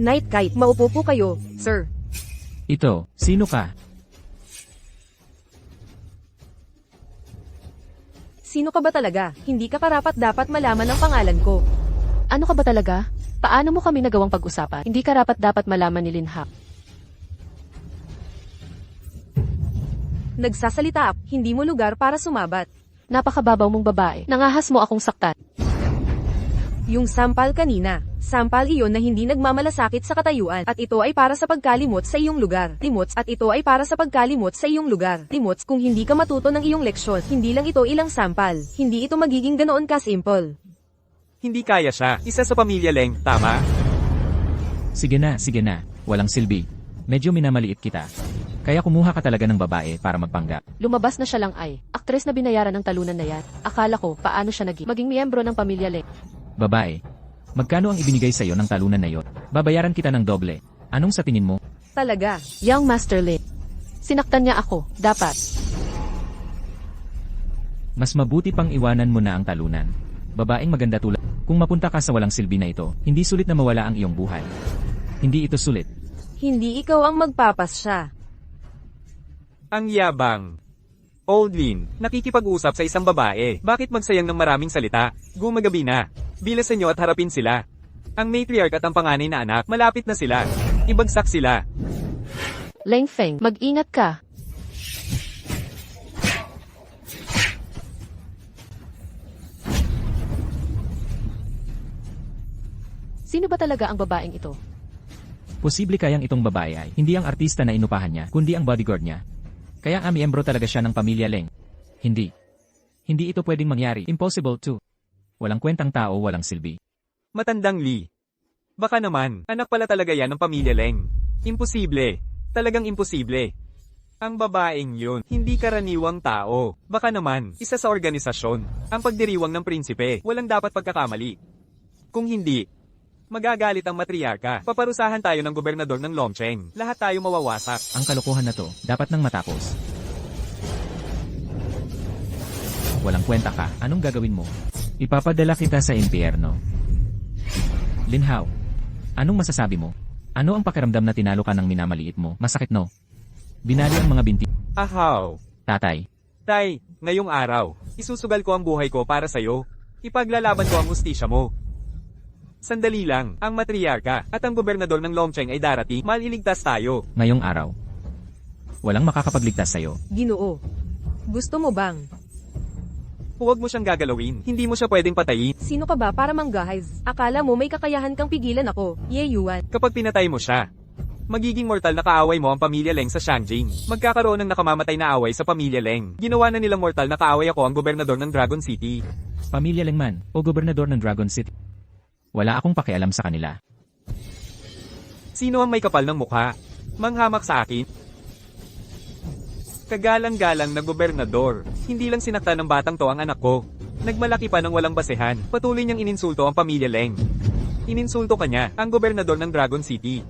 Night Kite, maupo po kayo, sir. Ito, sino ka? Sino ka ba talaga? Hindi ka karapat dapat malaman ang pangalan ko. Ano ka ba talaga? Paano mo kami nagawang pag-usapan? Hindi ka dapat malaman ni Lin Hao. Nagsasalita ako, hindi mo lugar para sumabat. Napakababaw mong babae. Nangahas mo akong saktan. Yung sampal kanina, sampal iyon na hindi nagmamalasakit sa katayuan at ito ay para sa pagkalimot sa iyong lugar. Limots at ito ay para sa pagkalimot sa iyong lugar. Limots kung hindi ka matuto ng iyong leksyon, hindi lang ito ilang sampal. Hindi ito magiging ganoon ka-simple. Hindi kaya siya. Isa sa pamilya Leng, tama? Sige na, walang silbi. Medyo minamaliit kita. Kaya kumuha ka talaga ng babae para magpanggap. Lumabas na siya lang ay. Aktres na binayaran ng talunan na yan. Akala ko, paano siya maging miyembro ng pamilya Leng. Babae, magkano ang ibinigay sa'yo ng talunan na yon? Babayaran kita ng doble. Anong sa tingin mo? Talaga. Young Master Leng. Sinaktan niya ako, dapat. Mas mabuti pang iwanan mo na ang talunan. Babaeng maganda tulad. Kung mapunta ka sa walang silbi na ito, hindi sulit na mawala ang iyong buhay. Hindi ito sulit. Hindi ikaw ang magpapasya. Ang yabang. Old Lin, nakikipag-usap sa isang babae. Bakit magsayang ng maraming salita? Gumagabi na. Bilasan nyo at harapin sila. Ang matriarch at ang panganay na anak, malapit na sila. Ibagsak sila. Leng Feng, mag-ingat ka. Sino ba talaga ang babaeng ito? Posible kayang itong babae ay hindi ang artista na inupahan niya, kundi ang bodyguard niya. Kaya nga miyembro talaga siya ng pamilya Leng. Hindi. Hindi ito pwedeng mangyari. Impossible to. Walang kwentang tao, walang silbi. Matandang Lee. Baka naman, anak pala talaga yan ng pamilya Leng. Imposible. Talagang imposible. Ang babaeng yun, hindi karaniwang tao. Baka naman, isa sa organisasyon. Ang pagdiriwang ng prinsipe, walang dapat pagkakamali. Kung hindi, magagalit ang matriarka. Paparusahan tayo ng gobernador ng Longcheng. Lahat tayo mawawasak. Ang kalokohan na to, dapat nang matapos. Walang kwenta ka, anong gagawin mo? Ipapadala kita sa impyerno. Lin Hao, anong masasabi mo? Ano ang pakiramdam na tinalo ka ng minamaliit mo? Masakit no? Binali ang mga binti. Ahaw. Tatay, Tay, ngayong araw, isusugal ko ang buhay ko para sa'yo. Ipaglalaban ko ang hustisya mo. Sandali lang, ang matriarka at ang gobernador ng Longcheng ay darating, maliligtas tayo. ngayong araw. Walang makakapagligtas sa'yo. Ginoo. Gusto mo bang? Huwag mo siyang gagalawin, hindi mo siya pwedeng patayin. Sino ka ba para manggahiz? Akala mo may kakayahan kang pigilan ako, Ye Yuan. Kapag pinatay mo siya, magiging mortal na kaaway mo ang pamilya Leng sa Shangjing. Magkakaroon ng nakamamatay na away sa pamilya Leng. Ginawa na nilang mortal na kaaway ako ang gobernador ng Dragon City. Pamilya Leng man, o gobernador ng Dragon City. Wala akong pakialam sa kanila. Sino ang may kapal ng mukha? Manghamak sa akin? Kagalang-galang na gobernador. Hindi lang sinaktan ng batang to ang anak ko. Nagmalaki pa ng walang basehan. Patuloy niyang ininsulto ang pamilya Leng. Ininsulto kanya, ang gobernador ng Dragon City.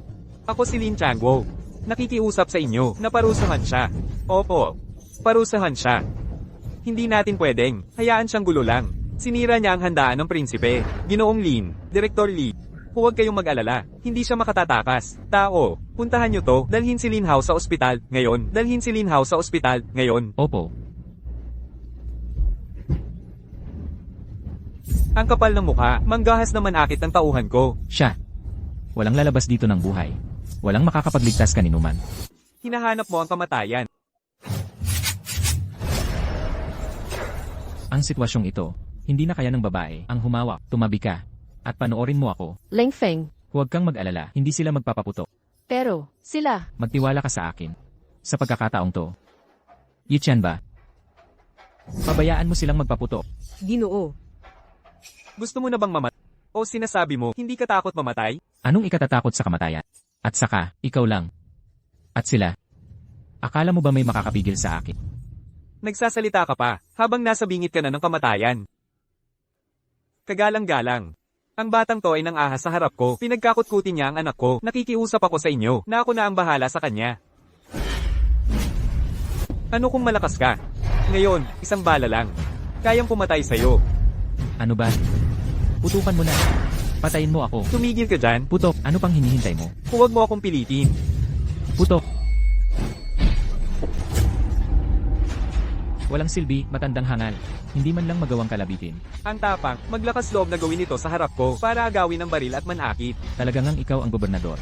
Ako si Lin Changwo. Nakikiusap sa inyo, na parusahan siya. Opo, parusahan siya. Hindi natin pwedeng, hayaan siyang gulo lang. Sinira niya ang handaan ng prinsipe. Ginoong Lin, Director Lee. Huwag kayong mag-alala, hindi siya makatatakas. Tao, puntahan niyo to, dalhin si Lin Hao sa ospital, ngayon. Dalhin si Lin Hao sa ospital, ngayon. Opo, Ang kapal ng mukha, manggahas naman akit ng tauhan ko. siya. Walang lalabas dito ng buhay. Walang makakapagligtas kaninuman. Hinahanap mo ang kamatayan. Ang sitwasyong ito, hindi na kaya ng babae ang humawak, tumabi ka, at panoorin mo ako. Leng Feng, Huwag kang mag-alala, hindi sila magpapaputok. pero, sila, Magtiwala ka sa akin. Sa pagkakataong to. Yichan ba? Pabayaan mo silang magpaputok. Ginoo. Gusto mo na bang mamatay? O sinasabi mo, hindi ka takot mamatay? Anong ikatatakot sa kamatayan? At saka, ikaw lang. At sila. Akala mo ba may makakapigil sa akin? Nagsasalita ka pa, habang nasa bingit ka na ng kamatayan. Kagalang-galang. Ang batang to ay nang ahas sa harap ko, pinagkakutkutin niya ang anak ko, nakikiusap ako sa inyo, na ako na ang bahala sa kanya. Ano kung malakas ka? Ngayon, isang bala lang. Kayang pumatay sa'yo. Ano ba? Putukan mo na. Patayin mo ako. Tumigil ka dyan, Putok, ano pang hinihintay mo? huwag mo akong pilitin. Putok. Walang silbi, matandang hangal. Hindi man lang magawang kalabitin. Ang tapang, maglakas loob na gawin ito sa harap ko, para agawin ng baril at manakit. Talaga ngang ikaw ang gobernador.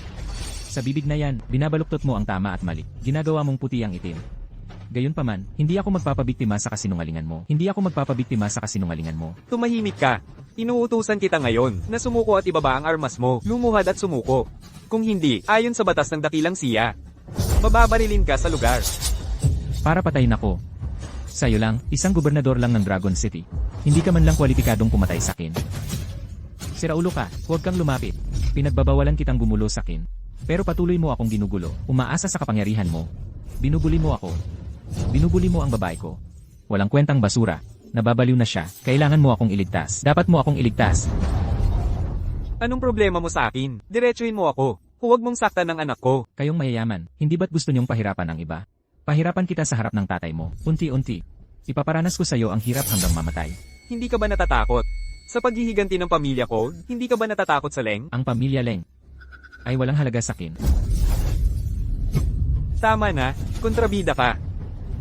Sa bibig na yan, binabaluktot mo ang tama at mali. Ginagawa mong puti ang itim. Gayunpaman, hindi ako magpapabiktima sa kasinungalingan mo. Hindi ako magpapabiktima sa kasinungalingan mo. Tumahimik ka. Inuutusan kita ngayon, na sumuko at ibaba ang armas mo, lumuhad at sumuko. Kung hindi, ayon sa batas ng dakilang siya, bababarilin ka sa lugar. Para patayin ako. Sa'yo lang, isang gobernador lang ng Dragon City. Hindi ka man lang kwalipikadong pumatay sa akin. Siraulo ka, huwag kang lumapit. Pinagbabawalan kitang gumulo sa akin. Pero patuloy mo akong ginugulo, umaasa sa kapangyarihan mo. Binubuli mo ako. Binubuli mo ang babae ko. Walang kwentang basura. Nababaliw na siya, kailangan mo akong iligtas. Dapat mo akong iligtas. Anong problema mo sa akin? Diretsuhin mo ako. Huwag mong saktan ng anak ko. Kayong mayayaman, hindi ba't gusto niyong pahirapan ang iba? Pahirapan kita sa harap ng tatay mo, unti-unti. Ipaparanas ko sa iyo ang hirap hanggang mamatay. Hindi ka ba natatakot? Sa paghihiganti ng pamilya ko, hindi ka ba natatakot sa Leng? Ang pamilya Leng ay walang halaga sa akin. Tama na, kontrabida ka.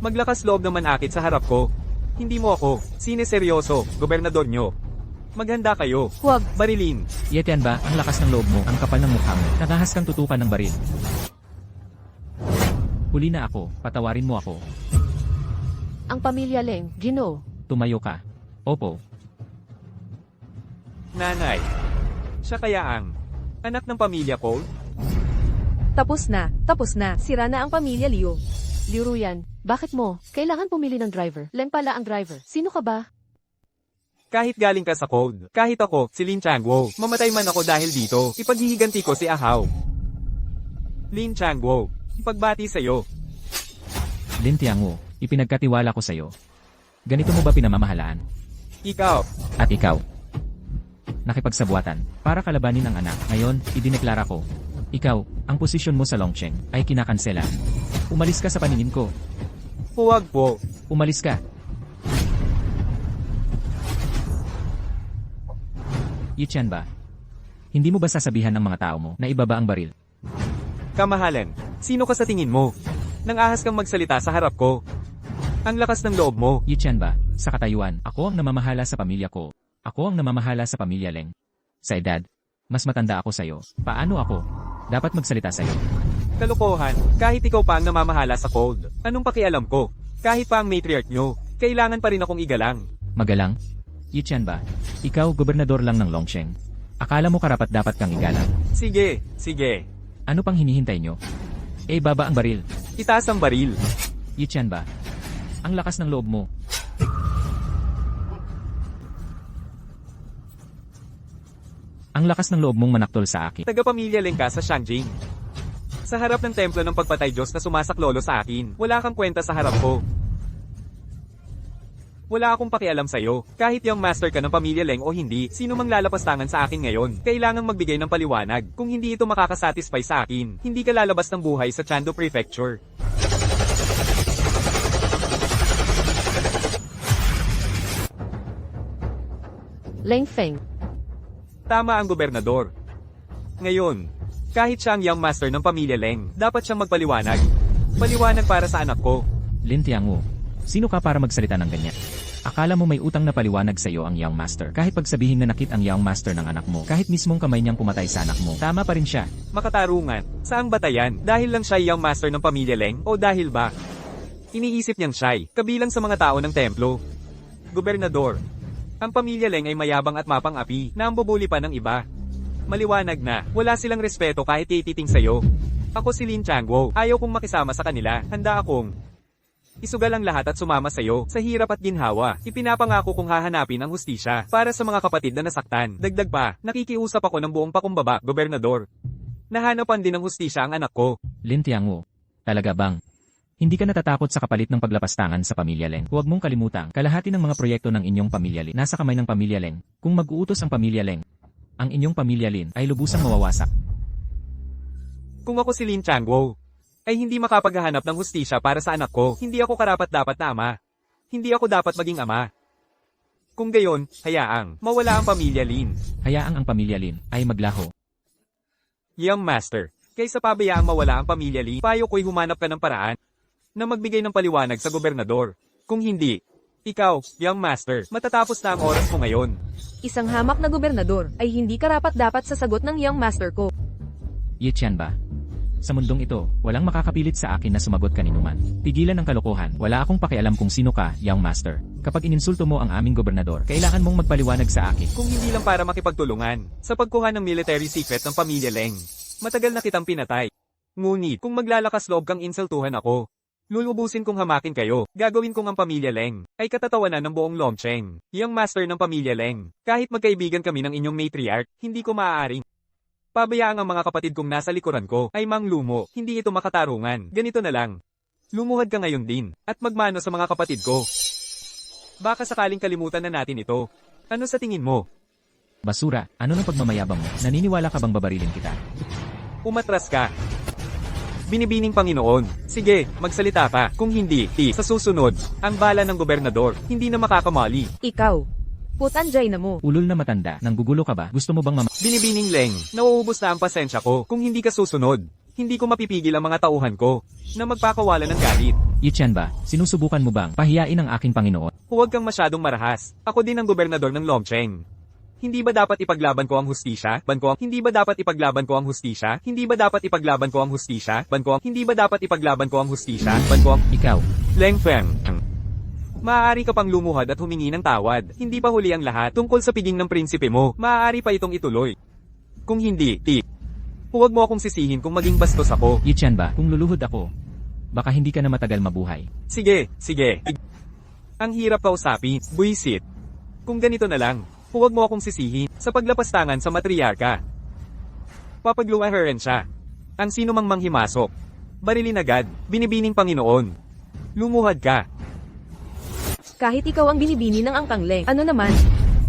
Maglakas loob naman akit sa harap ko. Hindi mo ako, sineseryoso, gobernador nyo. Maghanda kayo. Huwag. Barilin. Yetian ba, ang lakas ng loob mo, ang kapal ng mukha mo, nakahas kang tutukan ng baril. Huli na ako, patawarin mo ako. Ang pamilya Leng, Gino. Tumayo ka. Opo. Nanay. Siya kaya ang anak ng pamilya ko? Tapos na. Sira na ang pamilya Liu. Liu Ruyan, bakit mo? Kailangan pumili ng driver. Leng pala ang driver. Sino ka ba? Kahit galing ka sa code, kahit ako, si Lin Changwo, mamatay man ako dahil dito, ipaghihiganti ko si Ahaw. Lin Changwo, ipagbati sa'yo. Lin Tiangu, ipinagkatiwala ko sa iyo. Ganito mo ba pinamamahalaan? Ikaw, At ikaw? Nakipagsabuatan, para kalabanin ang anak. Ngayon, idineklara ko. Ikaw, ang posisyon mo sa Longcheng, ay kinakansela. Umalis ka sa paningin ko. huwag po. Umalis ka. Yichen ba? Hindi mo ba sasabihan ng mga tao mo na ibaba ang baril? Kamahalan, sino ka sa tingin mo? Nang ahas kang magsalita sa harap ko. Ang lakas ng loob mo. Yichen ba? Sa katayuan, ako ang namamahala sa pamilya ko. Ako ang namamahala sa pamilya Leng. Sa edad, mas matanda ako sa'yo. Paano ako? Dapat magsalita sa'yo. Kalokohan, kahit ikaw pa ang namamahala sa code. Anong pakialam ko? Kahit pa ang matriarch nyo, kailangan pa rin akong igalang. Magalang? Yichen ba? Ikaw, gobernador lang ng Longcheng. Akala mo karapat dapat kang igalang. Sige. Ano pang hinihintay nyo? Baba ang baril. Itaas ang baril. Yichen ba? Ang lakas ng loob mo. Ang lakas ng loob mong manaktol sa akin. Tagapamilya Leng ka sa Shangjing. Sa harap ng templo ng pagpatay Diyos na sumasaklolo sa akin, wala kang kwenta sa harap ko. Wala akong pakialam sa'yo. Kahit yung master ka ng pamilya Leng o hindi, sino mang lalapastangan sa akin ngayon, kailangang magbigay ng paliwanag. Kung hindi ito makakasatisfy sa akin, hindi ka lalabas ng buhay sa Chando Prefecture. Leng Feng. Tama ang gobernador. Ngayon, kahit siya ang young master ng pamilya Leng, dapat siyang magpaliwanag. Paliwanag para sa anak ko. Lin Tiangu, sino ka para magsalita ng ganyan? Akala mo may utang na paliwanag sa iyo ang young master. Kahit pagsabihin na nakit ang young master ng anak mo, kahit mismong kamay niyang pumatay sa anak mo, tama pa rin siya. Makatarungan. Saang batayan? Dahil lang siya young master ng pamilya Leng? O dahil ba? Iniisip niyang siya'y kabilang sa mga tao ng templo. Gobernador. Ang pamilya Leng ay mayabang at mapang-api na ang bubuli pa ng iba. Maliwanag na, wala silang respeto kahit ititing sa'yo. Ako si Lin Changwo, ayaw kong makisama sa kanila, handa akong isugal ang lahat at sumama sa'yo, sa hirap at ginhawa. Ipinapangako kong hahanapin ang hustisya, para sa mga kapatid na nasaktan. Dagdag pa, nakikiusap ako ng buong pakumbaba, gobernador. Nahanapan din ng hustisya ang anak ko. Lin Tiangu, talaga bang? Hindi ka natatakot sa kapalit ng paglapastangan sa pamilya Leng. Huwag mong kalimutang, kalahati ng mga proyekto ng inyong pamilya Lin nasa kamay ng pamilya Leng. Kung mag-uutos ang pamilya Leng, ang inyong pamilya Lin ay lubusang mawawasak. Kung ako si Lin Changwo, ay hindi makapaghahanap ng hustisya para sa anak ko, hindi ako karapat-dapat na ama. Hindi ako dapat maging ama. Kung gayon, hayaang mawala ang pamilya Lin. Hayaang ang pamilya Lin ay maglaho. Young Master, kaysa pabayaang mawala ang pamilya Lin, payo ko'y humanap ka ng paraan na magbigay ng paliwanag sa gobernador. Kung hindi, ikaw, Young Master, matatapos na ang oras mo ngayon. Isang hamak na gobernador ay hindi karapat-dapat sa sagot ng young master ko. Yichen ba? Sa mundong ito, walang makakapilit sa akin na sumagot kaninuman. Tigilan ang kalokohan, wala akong pakialam kung sino ka, young master. Kapag ininsulto mo ang aming gobernador, kailangan mong magpaliwanag sa akin. Kung hindi lang para makipagtulungan, sa pagkuha ng military secret ng pamilya Leng. Matagal na kitang pinatay. Ngunit, kung maglalakas loob kang insultuhan ako, lulubusin kong hamakin kayo, gagawin kong ang pamilya Leng, ay katatawanan ng buong Longcheng. Young master ng pamilya Leng, kahit magkaibigan kami ng inyong matriarch, hindi ko maaaring Pabayaan ang mga kapatid kong nasa likuran ko ay manglumo, hindi ito makatarungan. Ganito na lang. Lumuhad ka ngayon din, at magmano sa mga kapatid ko. Baka sakaling kalimutan na natin ito. Ano sa tingin mo? Basura, ano ng pagmamayabang mo? Naniniwala ka bang babarilin kita? Umatras ka. Binibining Panginoon. Sige, magsalita ka. Kung hindi, sa susunod, ang bala ng gobernador, hindi na makakamali. Ikaw. Putanjay na mo. Ulol na matanda, nanggugulo ka ba? Gusto mo bang Binibining Leng, nauubos na ang pasensya ko. Kung hindi ka susunod, hindi ko mapipigil ang mga tauhan ko na magpakawala ng galit. Yichan ba, sinusubukan mo bang pahiyain ang aking Panginoon? Huwag kang masyadong marahas. Ako din ang gobernador ng Longcheng. Hindi ba dapat ipaglaban ko ang hustisya? Hindi ba dapat ipaglaban ko ang hustisya? Hindi ba dapat ipaglaban ko ang hustisya? Hindi ba dapat ipaglaban ko ang hustisya? Ikaw, Leng Feng. Maaari ka pang lumuhad at humingi ng tawad. Hindi pa huli ang lahat tungkol sa piging ng prinsipe mo. Maaari pa itong ituloy. Kung hindi, huwag mo akong sisihin kung maging bastos ako. Yichan ba, kung luluhod ako, baka hindi ka na matagal mabuhay. Sige. Ang hirap kausapin, buisit. Kung ganito na lang, huwag mo akong sisihin sa paglapastangan sa matriarka. Papagluwaheran siya. Ang sino mang manghimasok. Barilin agad, binibining Panginoon. Lumuhad ka. Kahit ikaw ang binibini ng Angkang Leng, ano naman?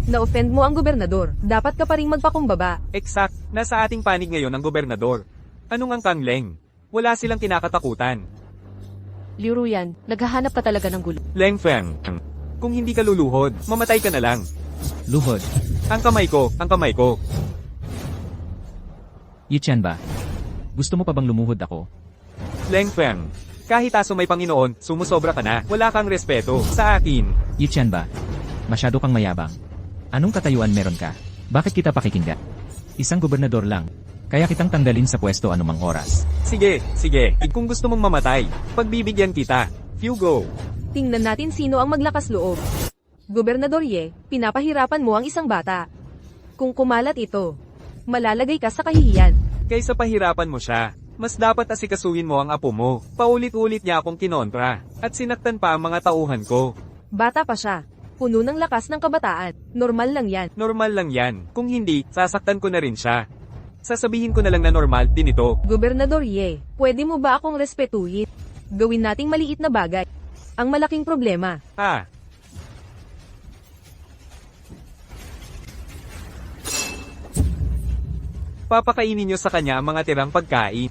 Na-offend mo ang gobernador, dapat ka pa ring magpakumbaba. Exact, nasa ating panig ngayon ang gobernador. Anong ang Leng? Wala silang kinakatakutan. Liu Ruyan, naghahanap ka talaga ng gulo. Leng Feng. Kung hindi ka luluhod, mamatay ka na lang. Luhod. Ang kamay ko. Yichan ba, gusto mo pa bang lumuhod ako? Leng Feng. Kahit aso may Panginoon, sumusobra ka na. Wala kang respeto sa akin. Yichan ba, masyado kang mayabang. Anong katayuan meron ka? Bakit kita pakikinggan? Isang gobernador lang. Kaya kitang tanggalin sa pwesto anumang oras. Sige. Kung gusto mong mamatay, pagbibigyan kita. Fugo. Tingnan natin sino ang maglakas loob. Gobernador Ye, pinapahirapan mo ang isang bata. Kung kumalat ito, malalagay ka sa kahihiyan. Kaysa pahirapan mo siya, mas dapat asikasuhin mo ang apo mo. Paulit-ulit niya akong kinontra, at sinaktan pa ang mga tauhan ko. Bata pa siya. Puno ng lakas ng kabataan. Normal lang yan. Normal lang yan. Kung hindi, sasaktan ko na rin siya. Sasabihin ko na lang na normal din ito. Gobernador Ye, pwede mo ba akong respetuhin? Gawin nating maliit na bagay. Ang malaking problema. Papakainin niyo sa kanya ang mga tirang pagkain.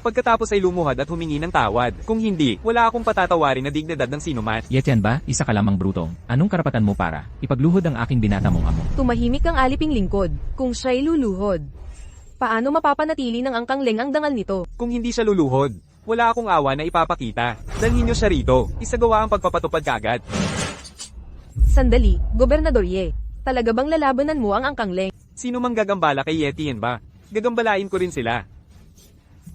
Pagkatapos ay lumuhad at humingi ng tawad. Kung hindi, wala akong patatawarin na dignidad ng sinuman. Yetian ba, isa ka lamang brutong. Anong karapatan mo para ipagluhod ang aking binata mong amo? Tumahimik ang aliping lingkod, kung siya'y luluhod. Paano mapapanatili ng Angkang Leng ang dangal nito? Kung hindi siya luluhod, wala akong awa na ipapakita. Dalhin niyo siya rito, isagawa ang pagpapatupad kaagad. Sandali, Gobernador Ye. Talaga bang lalabanan mo ang Angkang Leng? Sino mang gagambala kay Yetian ba? Gagambalain ko rin sila.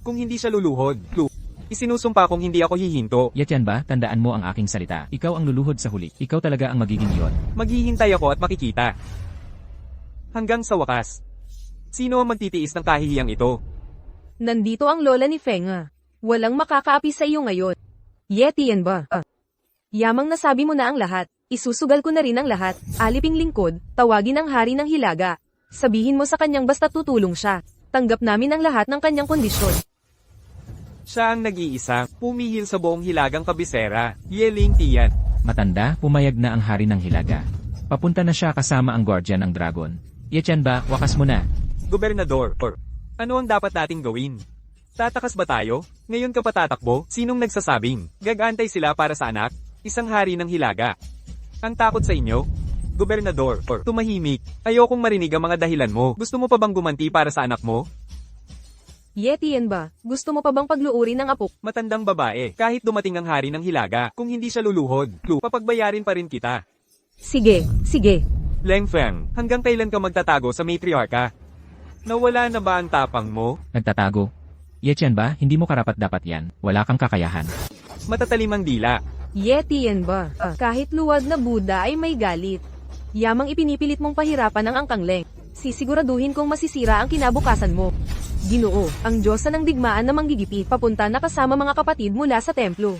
Kung hindi siya luluhod, isinusumpa kong hindi ako hihinto. Yetian ba, tandaan mo ang aking salita. Ikaw ang luluhod sa huli. Ikaw talaga ang magiging iyon. Maghihintay ako at makikita. Hanggang sa wakas. Sino ang magtitiis ng kahihiyang ito? Nandito ang lola ni Fenga. Walang makakaapi sa iyo ngayon. Yetian ba? Yamang nasabi mo na ang lahat. Isusugal ko na rin ang lahat. Aliping lingkod, tawagin ang hari ng Hilaga. Sabihin mo sa kanyang basta tutulong siya. Tanggap namin ang lahat ng kanyang kondisyon. Siya ang nag-iisa, pumihil sa buong hilagang kabisera, Yeling Tian. Matanda, pumayag na ang hari ng Hilaga. Papunta na siya kasama ang guardian ng dragon. Yetian ba, wakas mo na. Gobernador, ano ang dapat nating gawin? Tatakas ba tayo? Ngayon ka pa tatakbo? Sinong nagsasabing, gagantay sila para sa anak? Isang hari ng Hilaga. Ang takot sa inyo? Gobernador, tumahimik. Ayokong marinig ang mga dahilan mo. Gusto mo pa bang gumanti para sa anak mo? Yetian ba? Gusto mo pa bang pagluurin ng apo? Matandang babae, kahit dumating ang hari ng Hilaga, kung hindi siya luluhod, papagbayarin pa rin kita. Sige. Leng Feng, hanggang kailan ka magtatago sa matriarka? Nawala na ba ang tapang mo? Nagtatago. Yetian ba, hindi mo karapat-dapat yan. Wala kang kakayahan. Matatalimang dila. Yetian ba? Kahit luwad na Buddha ay may galit. Yamang ipinipilit mong pahirapan ang Angkang Leng. Sisiguraduhin kong masisira ang kinabukasan mo. Ginoo, ang Diyosa ng digmaan na manggigipit papunta na kasama mga kapatid mula sa templo.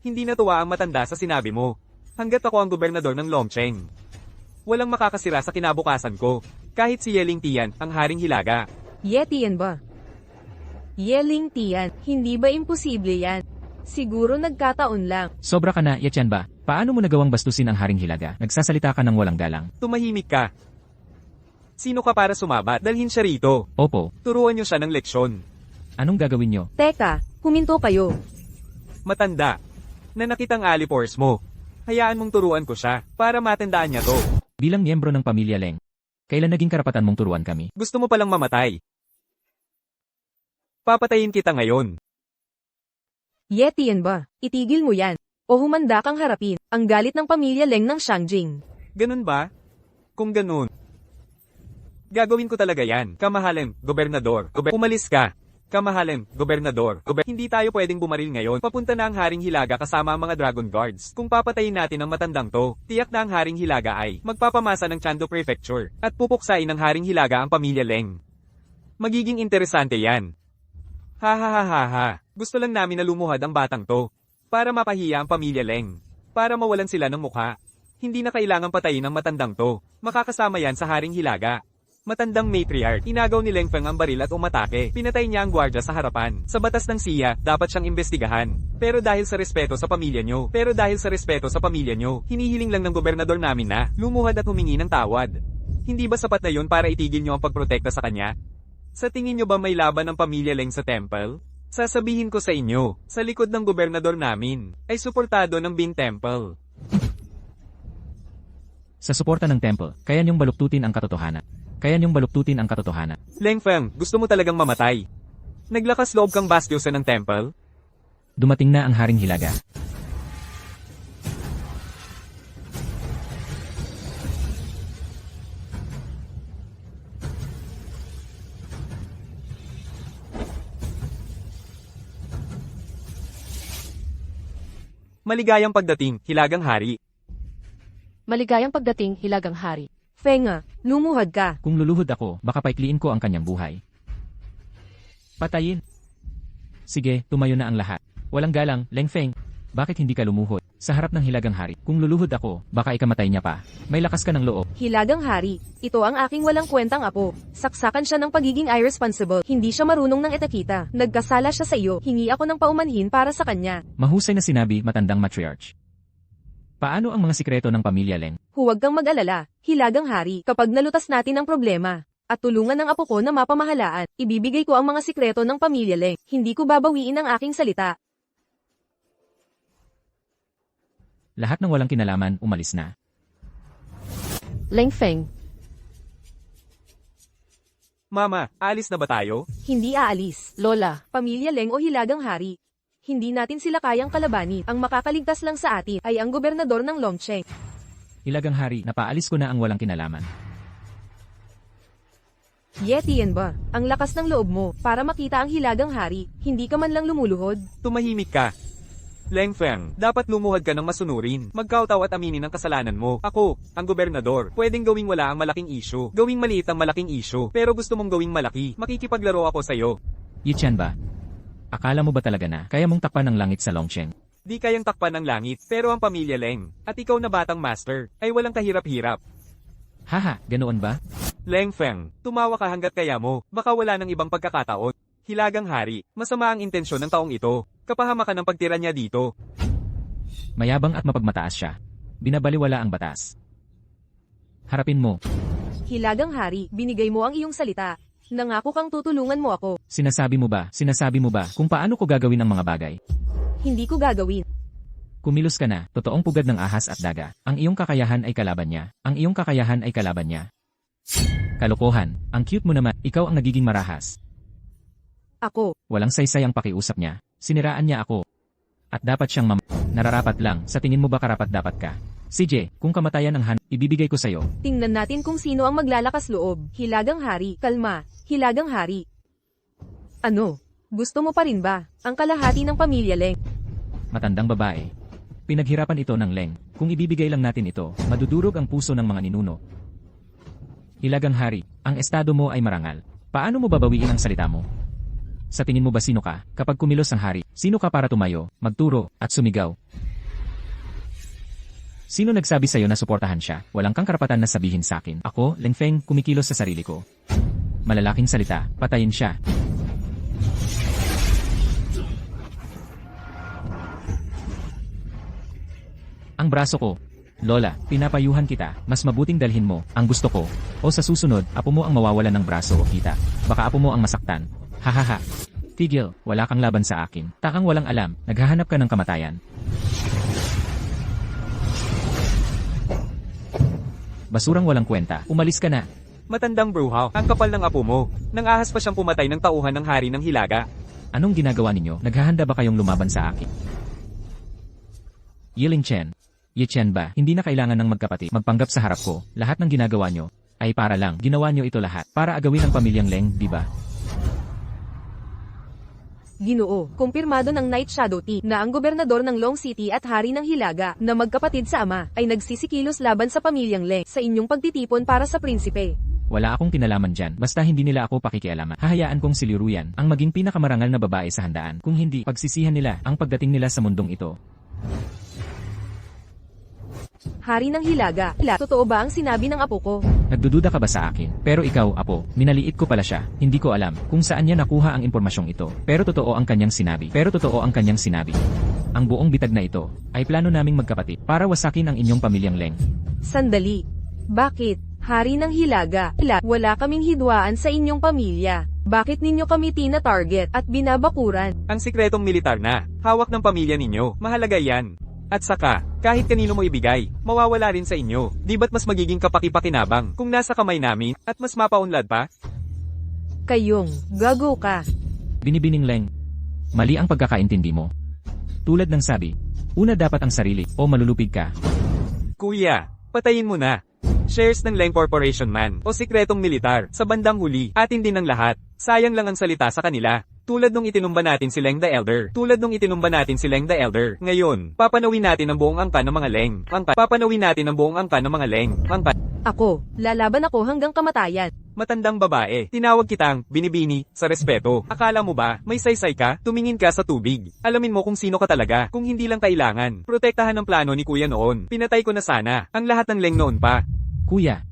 Hindi natuwa ang matanda sa sinabi mo. Hanggat ako ang gobernador ng Longcheng. Walang makakasira sa kinabukasan ko. Kahit si Yeling Tian, ang Haring Hilaga. Yetian ba? Yeling Tian, hindi ba imposible yan? Siguro nagkataon lang. Sobra ka na, Yetian ba? Paano mo nagawang bastusin ang Haring Hilaga? Nagsasalita ka ng walang galang. Tumahimik ka. Sino ka para sumabat? Dalhin siya rito. Opo, Turuan niyo siya ng leksyon. anong gagawin nyo? Teka, huminto kayo. Matanda. Nanakit ang alipores mo. Hayaan mong turuan ko siya, para matandaan niya to. Bilang miyembro ng pamilya Leng, kailan naging karapatan mong turuan kami? Gusto mo palang mamatay. Papatayin kita ngayon. Yetian ba? Itigil mo yan. O humanda kang harapin ang galit ng pamilya Leng ng Shangjing. Ganun ba? Kung ganun. Gagawin ko talaga yan. Kamahalan, gobernador. Umalis ka. Kamahalan, gobernador. Hindi tayo pwedeng bumaril ngayon. Papunta na ang Haring Hilaga kasama ang mga Dragon Guards. Kung papatayin natin ang matandang to, tiyak na ang Haring Hilaga ay magpapamasa ng Chando Prefecture at pupuksain ng Haring Hilaga ang pamilya Leng. Magiging interesante yan. Ha ha ha ha ha. Gusto lang namin na lumuhad ang batang to. Para mapahiya ang pamilya Leng. Para mawalan sila ng mukha. Hindi na kailangang patayin ang matandang to. Makakasama yan sa Haring Hilaga. Matandang matriarch, inagaw ni Leng Feng ang baril at umatake. Pinatay niya ang gwardya sa harapan. Sa batas ng siya, dapat siyang imbestigahan. Pero dahil sa respeto sa pamilya nyo, hinihiling lang ng gobernador namin na lumuhad at humingi ng tawad. Hindi ba sapat na yon para itigil nyo ang pagprotekta sa kanya? Sa tingin nyo ba may laban ng pamilya Leng sa temple? Sasabihin ko sa inyo, sa likod ng gobernador namin, ay suportado ng Bin Temple. Sa suporta ng temple, kaya niyong baluktutin ang katotohanan. Leng Feng, gusto mo talagang mamatay? Naglakas loob kang bastyosa ng temple? Dumating na ang Haring Hilaga. Maligayang pagdating, Hilagang Hari. Maligayang pagdating, Hilagang Hari. Fenga, lumuhad ka. Kung luluhod ako, baka paikliin ko ang kanyang buhay. Patayin. Sige, tumayo na ang lahat. Walang galang, Leng Feng. Bakit hindi ka lumuhod? Sa harap ng Hilagang Hari. Kung luluhod ako, baka ikamatay niya pa. May lakas ka ng loob. Hilagang Hari, ito ang aking walang kwentang apo. Saksakan siya ng pagiging irresponsible. Hindi siya marunong ng etakita. Nagkasala siya sa iyo. Hingi ako ng paumanhin para sa kanya. Mahusay na sinabi, matandang matriarch. Paano ang mga sikreto ng pamilya Leng? Huwag kang mag-alala, Hilagang Hari, kapag nalutas natin ang problema, at tulungan ng apo ko na mapamahalaan, ibibigay ko ang mga sikreto ng pamilya Leng. Hindi ko babawiin ang aking salita. Lahat ng walang kinalaman, umalis na. Leng Feng, Mama, alis na ba tayo? Hindi aalis. Lola, Pamilya Leng o Hilagang Hari. Hindi natin sila kayang kalabanin. Ang makakaligtas lang sa atin ay ang gobernador ng Longcheng. Hilagang Hari, napaalis ko na ang walang kinalaman. Yetian ba? Ang lakas ng loob mo para makita ang Hilagang Hari. Hindi ka man lang lumuluhod. Tumahimik ka. Leng Feng, dapat lumuhad ka ng masunurin. Magkautaw at aminin ang kasalanan mo. Ako, ang gobernador, pwedeng gawing wala ang malaking issue. Gawing maliit ang malaking issue. Pero gusto mong gawing malaki. Makikipaglaro ako sa'yo. Yitian ba? Akala mo ba talaga na kaya mong takpan ng langit sa Longcheng? Di kayang takpan ng langit, pero ang pamilya Leng, at ikaw na batang master, ay walang kahirap-hirap. Haha, ganoon ba? Leng Feng, tumawa ka hanggat kaya mo, baka wala ng ibang pagkakataon. Hilagang Hari, masama ang intensyon ng taong ito. Kapahamakan ng pagtira niya dito. Mayabang at mapagmataas siya. Binabaliwala ang batas. Harapin mo. Hilagang Hari, binigay mo ang iyong salita. Nangako kang tutulungan mo ako. Sinasabi mo ba kung paano ko gagawin ang mga bagay? Hindi ko gagawin. Kumilos ka na, totoong pugad ng ahas at daga. Ang iyong kakayahan ay kalaban niya. Kalokohan, ang cute mo naman, ikaw ang nagiging marahas. Ako. Walang saysay ang pakiusap niya. Siniraan niya ako. At dapat siyang nararapat lang, sa tingin mo ba karapat dapat ka? CJ, kung kamatayan ang ibibigay ko sa'yo. Tingnan natin kung sino ang maglalakas loob. Hilagang Hari, kalma. Hilagang Hari. Ano? Gusto mo pa rin ba? Ang kalahati ng pamilya Leng. Matandang babae. Pinaghirapan ito ng Leng. Kung ibibigay lang natin ito, madudurog ang puso ng mga ninuno. Hilagang Hari, ang estado mo ay marangal. Paano mo babawiin ang salita mo? Sa tingin mo ba sino ka, kapag kumilos ang hari? Sino ka para tumayo, magturo, at sumigaw? Sino nagsabi sa'yo na suportahan siya? Walang kang karapatan na sabihin sa akin. Ako, Leng Feng, kumikilos sa sarili ko. Malalaking salita, patayin siya. Ang braso ko. Lola, pinapayuhan kita, mas mabuting dalhin mo, ang gusto ko. O sa susunod, apo mo ang mawawalan ng braso o kita. Baka apo mo ang masaktan. Hahaha. Tigil, wala kang laban sa akin. Takang walang alam, naghahanap ka ng kamatayan. Basurang walang kwenta, umalis ka na. Matandang bruhaw, ang kapal ng apo mo. Nang ahas pa siyang pumatay ng tauhan ng hari ng Hilaga. Anong ginagawa ninyo? Naghahanda ba kayong lumaban sa akin? Yiling Chen. Yi Chen ba? Hindi na kailangan ng magkapatid. Magpanggap sa harap ko. Lahat ng ginagawa nyo ay para lang. Ginawa nyo ito lahat para agawin ang pamilyang Leng, di ba? Ginoo, kumpirmado ng Night Shadow Tea na ang gobernador ng Long City at hari ng Hilaga na magkapatid sa ama ay nagsisikilos laban sa pamilyang Leng sa inyong pagtitipon para sa prinsipe. Wala akong kinalaman dyan, basta hindi nila ako pakikialaman. Hahayaan kong si Liu Ruyan ang maging pinakamarangal na babae sa handaan. Kung hindi, pagsisihan nila ang pagdating nila sa mundong ito. Hari ng Hilaga, totoo ba ang sinabi ng apo ko? Nagdududa ka ba sa akin? Pero ikaw, apo, minaliit ko pala siya. Hindi ko alam kung saan niya nakuha ang impormasyong ito. Pero totoo ang kanyang sinabi. Ang buong bitag na ito ay plano naming magkapatid para wasakin ang inyong pamilyang Leng. Sandali. Bakit? Hari ng Hilaga, wala kaming hidwaan sa inyong pamilya. Bakit ninyo kami tina-target at binabakuran? Ang sikretong militar na, hawak ng pamilya ninyo, mahalaga yan. At saka, kahit kanino mo ibigay, mawawala rin sa inyo. Di ba't mas magiging kapaki-pakinabang kung nasa kamay namin, at mas mapaunlad pa? Kayong, gago ka. Binibining Leng. Mali ang pagkakaintindi mo. Tulad ng sabi, una dapat ang sarili o malulupig ka. Kuya, patayin mo na. Shares ng Leng Corporation man, o sikretong militar, sa bandang huli, atin din ang lahat. Sayang lang ang salita sa kanila. Tulad nung itinumba natin si Leng the Elder. Ngayon, papanawin natin ang buong angka ng mga Leng. Ako, lalaban ako hanggang kamatayan. Matandang babae, tinawag kitang binibini sa respeto. Akala mo ba, may saysay ka? Tumingin ka sa tubig. Alamin mo kung sino ka talaga, kung hindi lang kailangan. Protektahan ang plano ni Kuya noon. Pinatay ko na sana, ang lahat ng Leng noon pa. Kuya,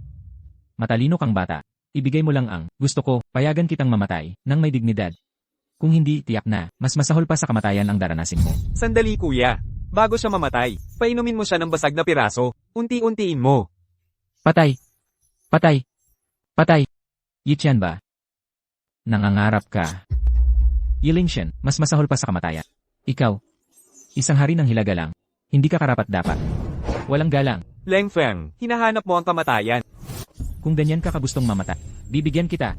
matalino kang bata. Ibigay mo lang ang gusto ko, payagan kitang mamatay nang may dignidad. Kung hindi, tiyak na, mas masahol pa sa kamatayan ang daranasin mo. Sandali kuya, bago siya mamatay, painumin mo siya ng basag na piraso. Unti-untiin mo. Patay! Patay! Patay! Yichen ba? Nangangarap ka. Yiling Shen, mas masahol pa sa kamatayan. Ikaw, isang hari ng Hilaga lang. Hindi ka karapat-dapat. Walang galang. Leng Feng, hinahanap mo ang kamatayan. Kung ganyan ka gustong mamatay, bibigyan kita.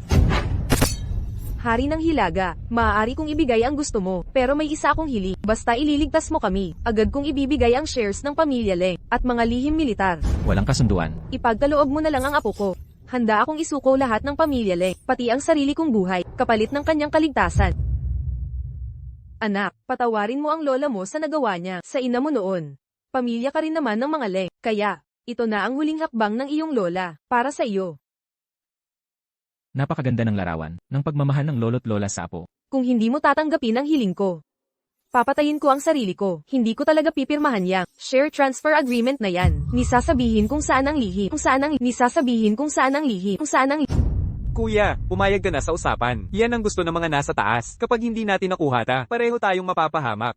Hari ng Hilaga, maaari kong ibigay ang gusto mo, pero may isa akong hiling. Basta ililigtas mo kami, agad kong ibibigay ang shares ng pamilya Leng, at mga lihim militar. Walang kasunduan. Ipagkaloob mo na lang ang apo ko. Handa akong isuko lahat ng pamilya Leng, pati ang sarili kong buhay, kapalit ng kanyang kaligtasan. Anak, patawarin mo ang lola mo sa nagawa niya, sa ina mo noon. Pamilya ka rin naman ng mga Leng, kaya, ito na ang huling hakbang ng iyong lola, para sa iyo. Napakaganda ng larawan, ng pagmamahal ng lolo't lola sa apo. Kung hindi mo tatanggapin ang hiling ko, papatayin ko ang sarili ko. Hindi ko talaga pipirmahan yang share transfer agreement na yan. Nisasabihin kung saan ang lihim. Kuya, pumayag ka na sa usapan. Yan ang gusto ng mga nasa taas. Kapag hindi natin nakuha ta, pareho tayong mapapahamak.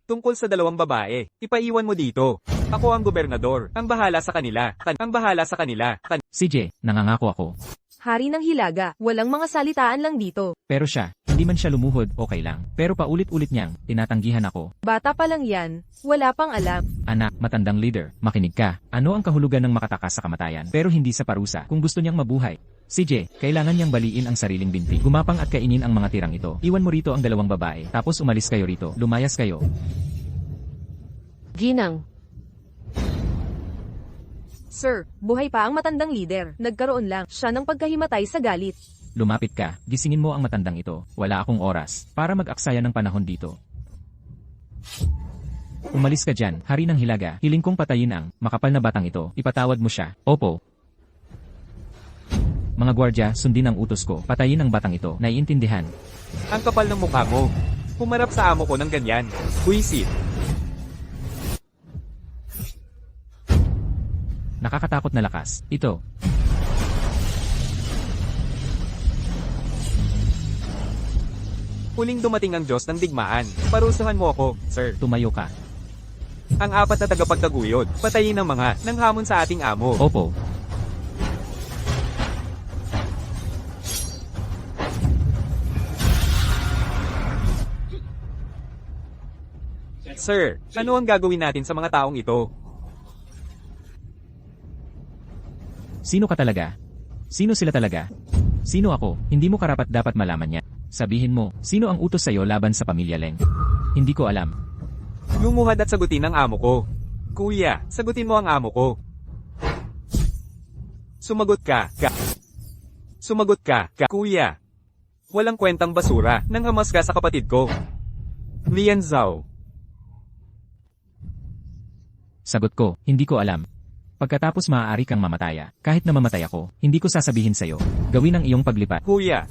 Tungkol sa dalawang babae, ipaiwan mo dito. Ako ang gobernador. Ang bahala sa kanila. CJ, nangangako ako. Hari ng Hilaga, walang mga salitaan lang dito. Pero siya, hindi man siya lumuhod, okay lang. Pero paulit-ulit niyang, tinatanggihan ako. Bata pa lang yan, wala pang alam. Anak, matandang leader, makinig ka. Ano ang kahulugan ng makatakas sa kamatayan? Pero hindi sa parusa, kung gusto niyang mabuhay. CJ, kailangan niyang baliin ang sariling binti. Gumapang at kainin ang mga tirang ito. Iwan mo rito ang dalawang babae, tapos umalis kayo rito. Lumayas kayo. Ginang, Sir, buhay pa ang matandang leader. Nagkaroon lang siya ng pagkahimatay sa galit. Lumapit ka, gisingin mo ang matandang ito. Wala akong oras para mag-aksaya ng panahon dito. Umalis ka dyan, hari ng Hilaga. Hiling kong patayin ang makapal na batang ito. Ipatawad mo siya. Opo. Mga gwardya, sundin ang utos ko. Patayin ang batang ito. Naiintindihan. Ang kapal ng mukha mo. Humarap sa amo ko ng ganyan. Buisit. Nakakatakot na lakas. Ito. Huling dumating ang Diyos ng digmaan. Parusahan mo ako, sir. Tumayo ka. Ang apat na tagapagtaguyod. Patayin ang mga nang hamon sa ating amo. Opo. Sir, ano ang gagawin natin sa mga taong ito? Sino ka talaga? Sino sila talaga? Sino ako? Hindi mo karapat dapat malaman niya. Sabihin mo, sino ang utos sa'yo laban sa pamilya Leng? Hindi ko alam. Lumuhad at sagutin ang amo ko. Kuya, sagutin mo ang amo ko. Sumagot ka. Sumagot ka. Kuya. Walang kwentang basura nang hamas ka sa kapatid ko. Lian Zhao. Sagot ko, hindi ko alam. Pagkatapos maaari kang mamataya. Kahit na mamatay ako, hindi ko sasabihin sa'yo. Gawin ang iyong paglipat. Kuya.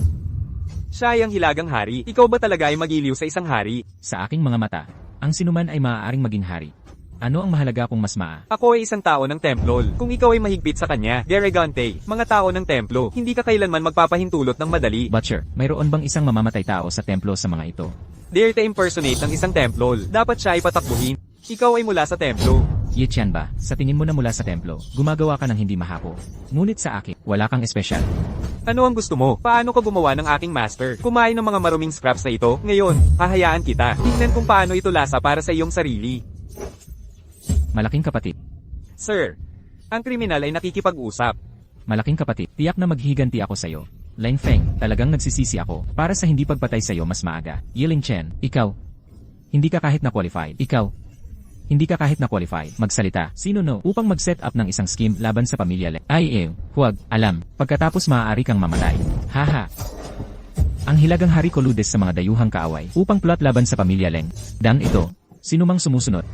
Siya ay ang hilagang hari. Ikaw ba talaga ay magiliw sa isang hari? Sa aking mga mata, ang sinuman ay maaaring maging hari. Ano ang mahalaga kung mas Ako ay isang tao ng templol. Kung ikaw ay mahigpit sa kanya, Geregante, mga tao ng templo, hindi ka kailanman magpapahintulot ng madali. Butcher, mayroon bang isang mamamatay tao sa templo sa mga ito? Dare to impersonate ng isang templol. Dapat siya ay patakbuhin. Ikaw ay mula sa templo. Ye Tian ba, sa tingin mo na mula sa templo, gumagawa ka ng hindi mahapo. Ngunit sa akin, wala kang espesyal. Ano ang gusto mo? Paano ka gumawa ng aking master? Kumain ng mga maruming scraps na ito? Ngayon, hahayaan kita. Tingnan kung paano ito lasa para sa iyong sarili. Malaking kapatid. Sir, ang kriminal ay nakikipag-usap. Malaking kapatid, tiyak na maghihiganti ako sa'yo. Leng Feng, talagang nagsisisi ako para sa hindi pagpatay sa'yo mas maaga. Yiling Chen, ikaw. Hindi ka kahit na qualified. Ikaw. Hindi ka kahit na qualified. Magsalita. Sino no? Upang mag-set up ng isang scheme laban sa pamilya Leng. Ay huwag, alam. Pagkatapos maaari kang mamatay. Haha. Ang hilagang hari koludes sa mga dayuhang kaaway upang plot laban sa pamilya Leng. Dang ito. Sinumang sumusunod.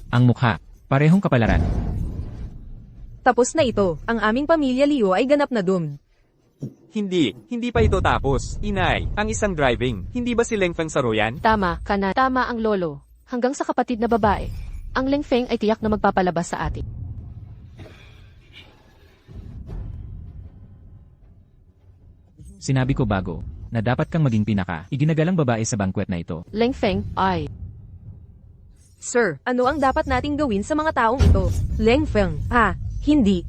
Ang mukha. Parehong kapalaran. Tapos na ito, ang aming pamilya Liu ay ganap na doomed. Hindi pa ito tapos. Inay, ang isang driving. Hindi ba si Leng Feng Saro yan? Tama, kana. Tama ang lolo. Hanggang sa kapatid na babae. Ang Leng Feng ay tiyak na magpapalabas sa atin. Sinabi ko bago, na dapat kang maging iginagalang babae sa banquet na ito. Leng Feng, ay. Sir, ano ang dapat nating gawin sa mga taong ito? Leng Feng. Hindi.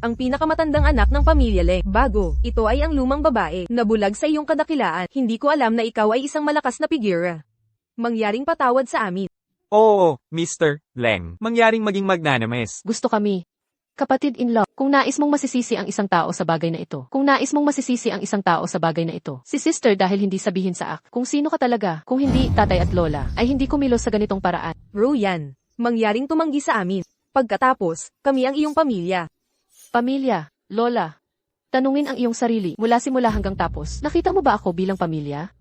Ang pinakamatandang anak ng pamilya Leng. Bago, ito ay ang lumang babae, na bulag sa iyong kadakilaan. Hindi ko alam na ikaw ay isang malakas na figura. Mangyaring patawad sa amin. Oo, Mr. Leng. Mangyaring maging magnanimous. Gusto kami. Kapatid-in-law, kung nais mong masisisi ang isang tao sa bagay na ito. Kung nais mong masisisi ang isang tao sa bagay na ito. Si sister dahil hindi sabihin sa kung sino ka talaga. Kung hindi, tatay at lola, ay hindi kumilos sa ganitong paraan. Ruyan, mangyaring tumanggi sa amin. Pagkatapos, kami ang iyong pamilya. Pamilya, lola. Tanungin ang iyong sarili mula simula hanggang tapos. Nakita mo ba ako bilang pamilya?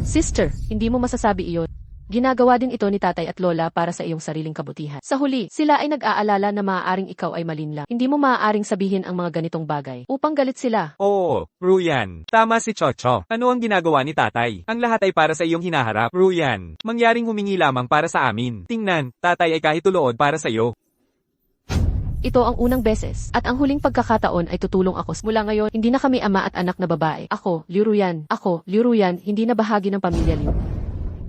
Sister, hindi mo masasabi iyon. Ginagawa din ito ni tatay at lola para sa iyong sariling kabutihan. Sa huli, sila ay nag-aalala na maaaring ikaw ay malinlang. Hindi mo maaaring sabihin ang mga ganitong bagay upang galit sila. Oo, Ruyan. Tama si Chocho. Ano ang ginagawa ni tatay? Ang lahat ay para sa iyong hinaharap. Ruyan, mangyaring humingi lamang para sa amin. Tingnan, tatay ay kahit tulood para sa iyo. Ito ang unang beses, at ang huling pagkakataon ay tutulong ako. Mula ngayon, hindi na kami ama at anak na babae. Ako, Liu Ruyan, hindi na bahagi ng pamilya Liu.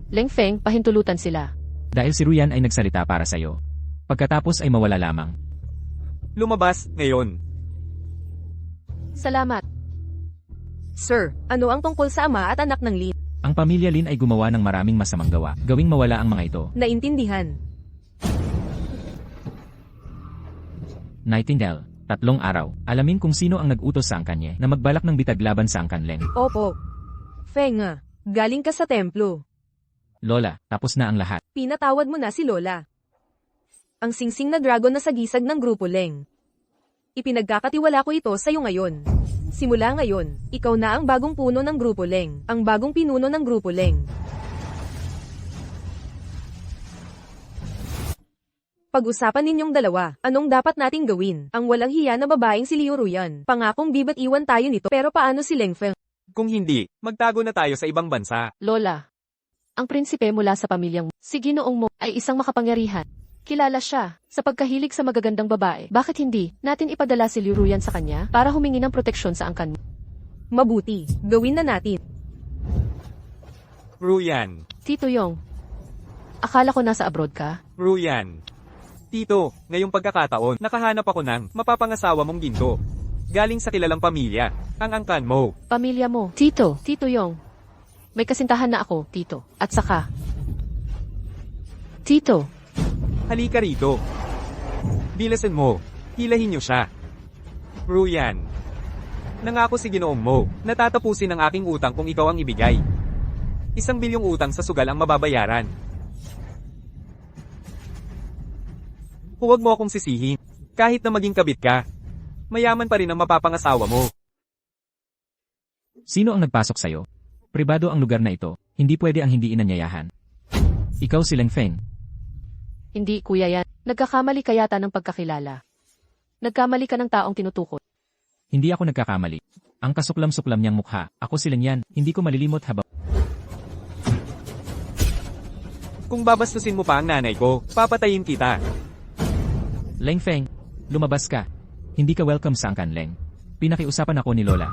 Leng Feng, pahintulutan sila. Dahil si Ruyan ay nagsalita para sa'yo. Pagkatapos ay mawala lamang. Lumabas, ngayon. Salamat. Sir, ano ang tungkol sa ama at anak ng Lin? Ang pamilya Lin ay gumawa ng maraming masamang gawa. Gawing mawala ang mga ito. Naintindihan. Nightingale, 3 araw. Alamin kung sino ang nag-utos sa angkanye na magbalak ng bitag laban sa angkan Leng. Opo. Feng, galing ka sa templo. Lola, tapos na ang lahat. Pinatawad mo na si Lola. Ang singsing na dragon na sagisag ng grupo Leng. Ipinagkakatiwala ko ito sa iyo ngayon. Simula ngayon, ikaw na ang bagong puno ng grupo Leng. Ang bagong pinuno ng grupo Leng. Pag-usapan ninyong dalawa, anong dapat nating gawin? Ang walang hiya na babaeng si Liu Ruyan. Pangakong bibat iwan tayo nito, pero paano si Leng Feng? Kung hindi, magtago na tayo sa ibang bansa. Lola, ang prinsipe mula sa pamilyang si Ginoong Mo ay isang makapangyarihan. Kilala siya sa pagkahilig sa magagandang babae. Bakit hindi natin ipadala si Liu Ruyan sa kanya para humingi ng proteksyon sa angkan mo? Mabuti, gawin na natin. Ruyan. Tito Yong, akala ko nasa abroad ka? Ruyan. Tito, ngayong pagkakataon, nakahanap ako ng mapapangasawa mong ginto. Galing sa kilalang pamilya, ang angkan mo. Pamilya mo. Tito Yong. May kasintahan na ako, Tito. At saka, Tito, Halika rito. Bilasan mo. Hilahin niyo siya. Ruyan. Nangako si Ginoong Mo, natatapusin ang aking utang kung ikaw ang ibigay. 1 bilyong utang sa sugal ang mababayaran. Huwag mo akong sisihin. Kahit na maging kabit ka, mayaman pa rin ang mapapangasawa mo. Sino ang nagpasok sa'yo? Pribado ang lugar na ito, hindi pwede ang hindi inanyayahan. Ikaw si Leng Feng. hindi kuya yan. Nagkakamali ka yata ng pagkakilala. Nagkamali ka ng taong tinutukod. Hindi ako nagkakamali. Ang kasuklam-suklam niyang mukha, ako silang yan, hindi ko malilimot habang... Kung babastusin mo pa ang nanay ko, papatayin kita. Leng Feng, lumabas ka. Hindi ka welcome sa angkan, Leng. Pinakiusapan ako ni Lola.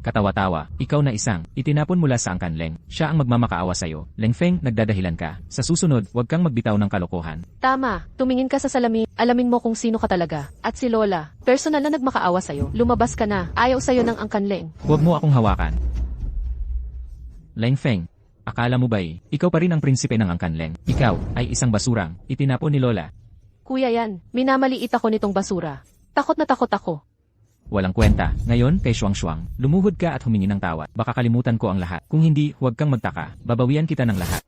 Katawa-tawa, ikaw na isang, itinapon mula sa angkan, Leng. Siya ang magmamakaawa sa'yo. Leng Feng, nagdadahilan ka. Sa susunod, huwag kang magbitaw ng kalokohan. Tama, tumingin ka sa salamin, alamin mo kung sino ka talaga. At si Lola, personal na nagmakaawa sa'yo. Lumabas ka na, ayaw sa'yo ng angkan, Leng. Huwag mo akong hawakan. Leng Feng, akala mo ba'y, ikaw pa rin ang prinsipe ng angkan, Leng. Ikaw, ay isang basurang, itinapon ni Lola. Kuya yan, minamaliit ako nitong basura. Takot na takot ako. Walang kwenta. Ngayon, kay Shuang-Shuang, lumuhod ka at humingi ng tawad. Baka kalimutan ko ang lahat. Kung hindi, huwag kang magtaka. Babawian kita ng lahat.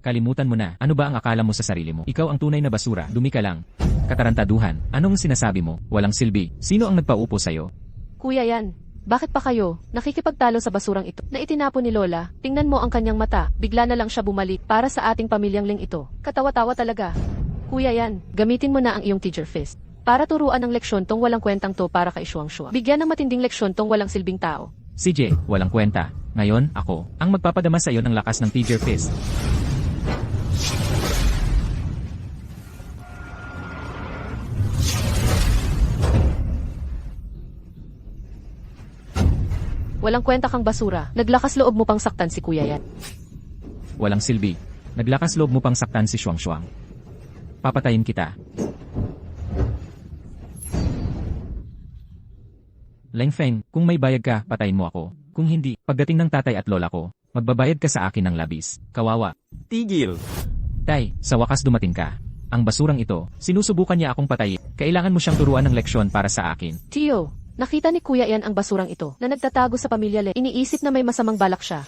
Kalimutan mo na. Ano ba ang akala mo sa sarili mo? Ikaw ang tunay na basura. Dumi ka lang. Katarantaduhan. Anong sinasabi mo? Walang silbi. Sino ang nagpaupo sa'yo? Kuya yan, bakit pa kayo nakikipagtalo sa basurang ito na itinapon ni Lola? Tingnan mo ang kanyang mata, bigla na lang siya bumalik para sa ating pamilyang Ling ito. Katawa-tawa talaga. Kuya yan, gamitin mo na ang iyong teacher fist para turuan ng leksyon tong walang kwentang to para kay Shuang-Shuang. Bigyan ng matinding leksyon tong walang silbing tao. CJ, walang kwenta. Ngayon, ako, ang magpapadama sa iyo ng lakas ng Tiger Fist. Walang kwenta kang basura. Naglakas loob mo pang saktan si kuya yan. Walang silbi. Naglakas loob mo pang saktan si Shuang-Shuang. Papatayin kita. Leng Feng, kung may bayad ka, patayin mo ako. Kung hindi, pagdating ng tatay at lola ko, magbabayad ka sa akin ng labis. Kawawa. Tigil. Tay, sa wakas dumating ka. Ang basurang ito, sinusubukan niya akong patayin. Kailangan mo siyang turuan ng leksyon para sa akin. Tio, nakita ni kuya yan ang basurang ito na nagtatago sa pamilya Ling. Iniisip na may masamang balak siya.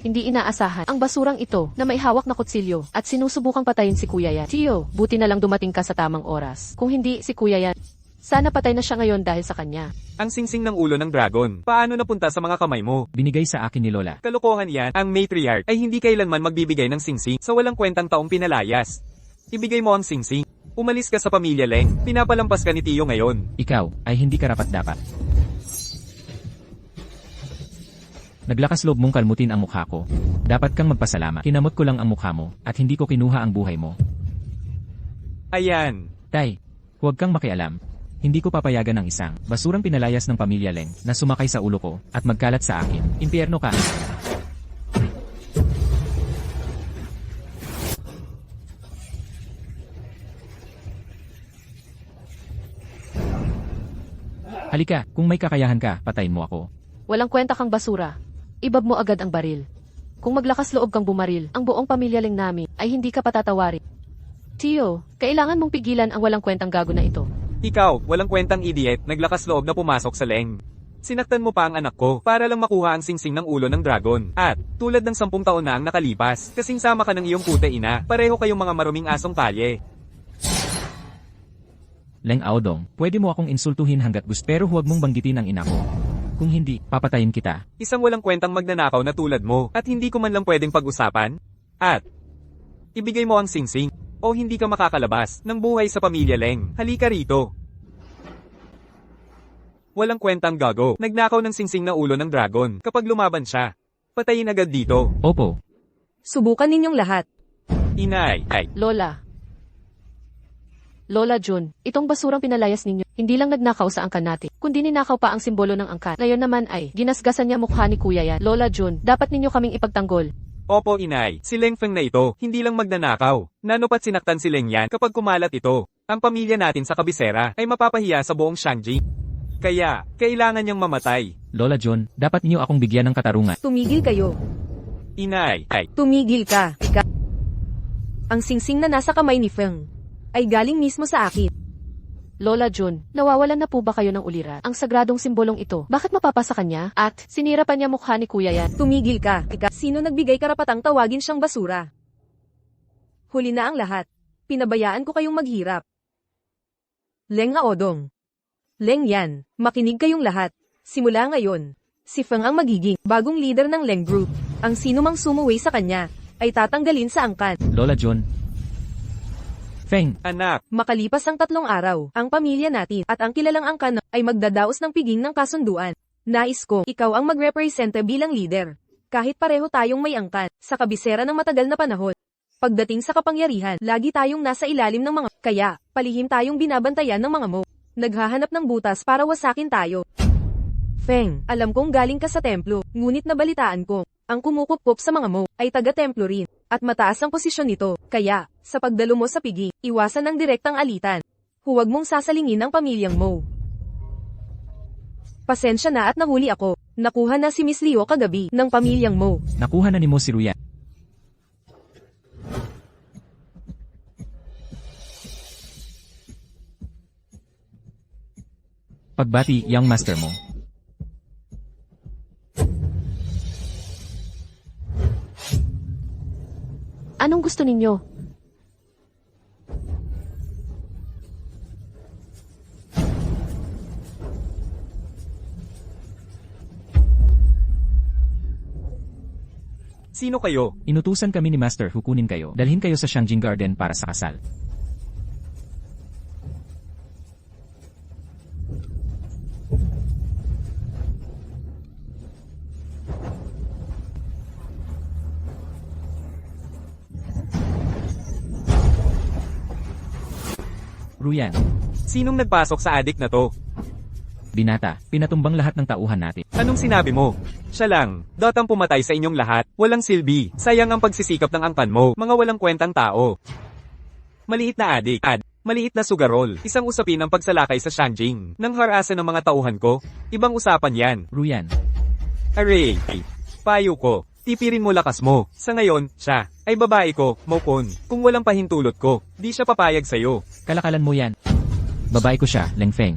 Hindi inaasahan ang basurang ito na may hawak na kutsilyo at sinusubukang patayin si kuya yan. Tio, buti na lang dumating ka sa tamang oras. Kung hindi si kuya yan, sana patay na siya ngayon dahil sa kanya. Ang singsing ng ulo ng dragon, paano napunta sa mga kamay mo? Binigay sa akin ni Lola. Kalokohan yan, ang matriarch ay hindi kailanman magbibigay ng singsing sa walang kwentang taong pinalayas. Ibigay mo ang singsing. Umalis ka sa pamilya Leng, pinapalampas ka ni Tio ngayon. Ikaw, ay hindi karapat-dapat. Naglakas loob mong kalmutin ang mukha ko. Dapat kang magpasalamat. Kinamot ko lang ang mukha mo, at hindi ko kinuha ang buhay mo. Ayan. Tay, huwag kang makialam. Hindi ko papayagan ng isang basurang pinalayas ng pamilya Leng na sumakay sa ulo ko at magkalat sa akin. Impyerno ka. Halika, kung may kakayahan ka, patayin mo ako. Walang kwenta kang basura. Ibab mo agad ang baril. Kung maglakas loob kang bumaril, ang buong pamilya Ling namin ay hindi ka patatawarin. Tio, kailangan mong pigilan ang walang kwentang gago na ito. Ikaw, walang kwentang idiot, naglakas loob na pumasok sa Leng. Sinaktan mo pa ang anak ko para lang makuha ang singsing ng ulo ng dragon. At, tulad ng 10 taon na ang nakalipas, kasing sama ka ng iyong puta ina, pareho kayong mga maruming asong kalye. Leng Aodong, pwede mo akong insultuhin hanggat gusto pero huwag mong banggitin ang ina ko. Kung hindi, papatayin kita. Isang walang kwentang magnanakaw na tulad mo, at hindi ko man lang pwedeng pag-usapan? At, Ibigay mo ang singsing. O hindi ka makakalabas ng buhay sa pamilya Leng. Halika rito. Walang kwentang gago. Nagnakaw ng singsing na ulo ng dragon. Kapag lumaban siya, patayin agad dito. Opo. Subukan ninyong lahat. Inay, ay. Lola. Lola Jun, itong basurang pinalayas ninyo, hindi lang nagnakaw sa angkan natin, kundi ninakaw pa ang simbolo ng angkan. Ngayon naman ay, ginasgasan niya mukha ni kuya yan. Lola Jun, dapat ninyo kaming ipagtanggol. Opo inay, si Leng Feng na ito, hindi lang magnanakaw. Nanopat sinaktan si Leng yan kapag kumalat ito. Ang pamilya natin sa kabisera ay mapapahiya sa buong Shangjing. Kaya, kailangan niyang mamatay. Lola John, dapat niyo akong bigyan ng katarungan. Tumigil kayo. Inay, ay. Tumigil ka. Ang singsing na nasa kamay ni Feng ay galing mismo sa akin. Lola Jun, nawawalan na po ba kayo ng ulira? Ang sagradong simbolong ito, bakit mapapasa kanya? At, sinira pa niya mukha ni kuya yan. Tumigil ka. Sino nagbigay karapatang tawagin siyang basura? Huli na ang lahat. Pinabayaan ko kayong maghirap. Leng Aodong. Leng Yan, makinig kayong lahat. Simula ngayon, si Feng ang magiging bagong leader ng Leng Group. Ang sino mang sumuway sa kanya, ay tatanggalin sa angkan. Lola John. Feng, Anak, Makalipas ang 3 araw, ang pamilya natin at ang kilalang angkan ay magdadaos ng piging ng kasunduan. Nais ko, ikaw ang magrepresenta bilang leader. Kahit pareho tayong may angkan, sa kabisera ng matagal na panahon. Pagdating sa kapangyarihan, lagi tayong nasa ilalim ng mga, kaya, palihim tayong binabantayan ng mga mo. Naghahanap ng butas para wasakin tayo. Feng, alam kong galing ka sa templo, ngunit nabalitaan ko, ang kumukupkup sa mga mo, ay taga-templo rin, at mataas ang posisyon nito, kaya, sa pagdalo mo sa piging, iwasan ng direktang alitan. Huwag mong sasalingin ang pamilyang mo. Pasensya na at nahuli ako, nakuha na si Miss Leo kagabi, ng pamilyang mo. nakuha na ni mo si Ruyan. Pagbati, young master mo. Anong gusto ninyo? sino kayo? Inutusan kami ni Master hukunin kayo, dalhin kayo sa Shangjing Garden para sa kasal. Ruyan, Sinong nagpasok sa adik na to? binata, pinatumbang lahat ng tauhan natin. Anong sinabi mo? Siya lang, dotang pumatay sa inyong lahat, walang silbi, sayang ang pagsisikap ng angkan mo, mga walang kwentang tao. Maliit na adik, maliit na sugarol, isang usapin ang pagsalakay sa Shangjing, nang harasan ng mga tauhan ko, ibang usapan yan. Ruyan, Aray, payo ko, tipirin mo lakas mo, sa ngayon, siya, ay babae ko, Mokon, kung walang pahintulot ko, di siya papayag sa'yo. kalakalan mo yan. Babae ko siya, Leng Feng.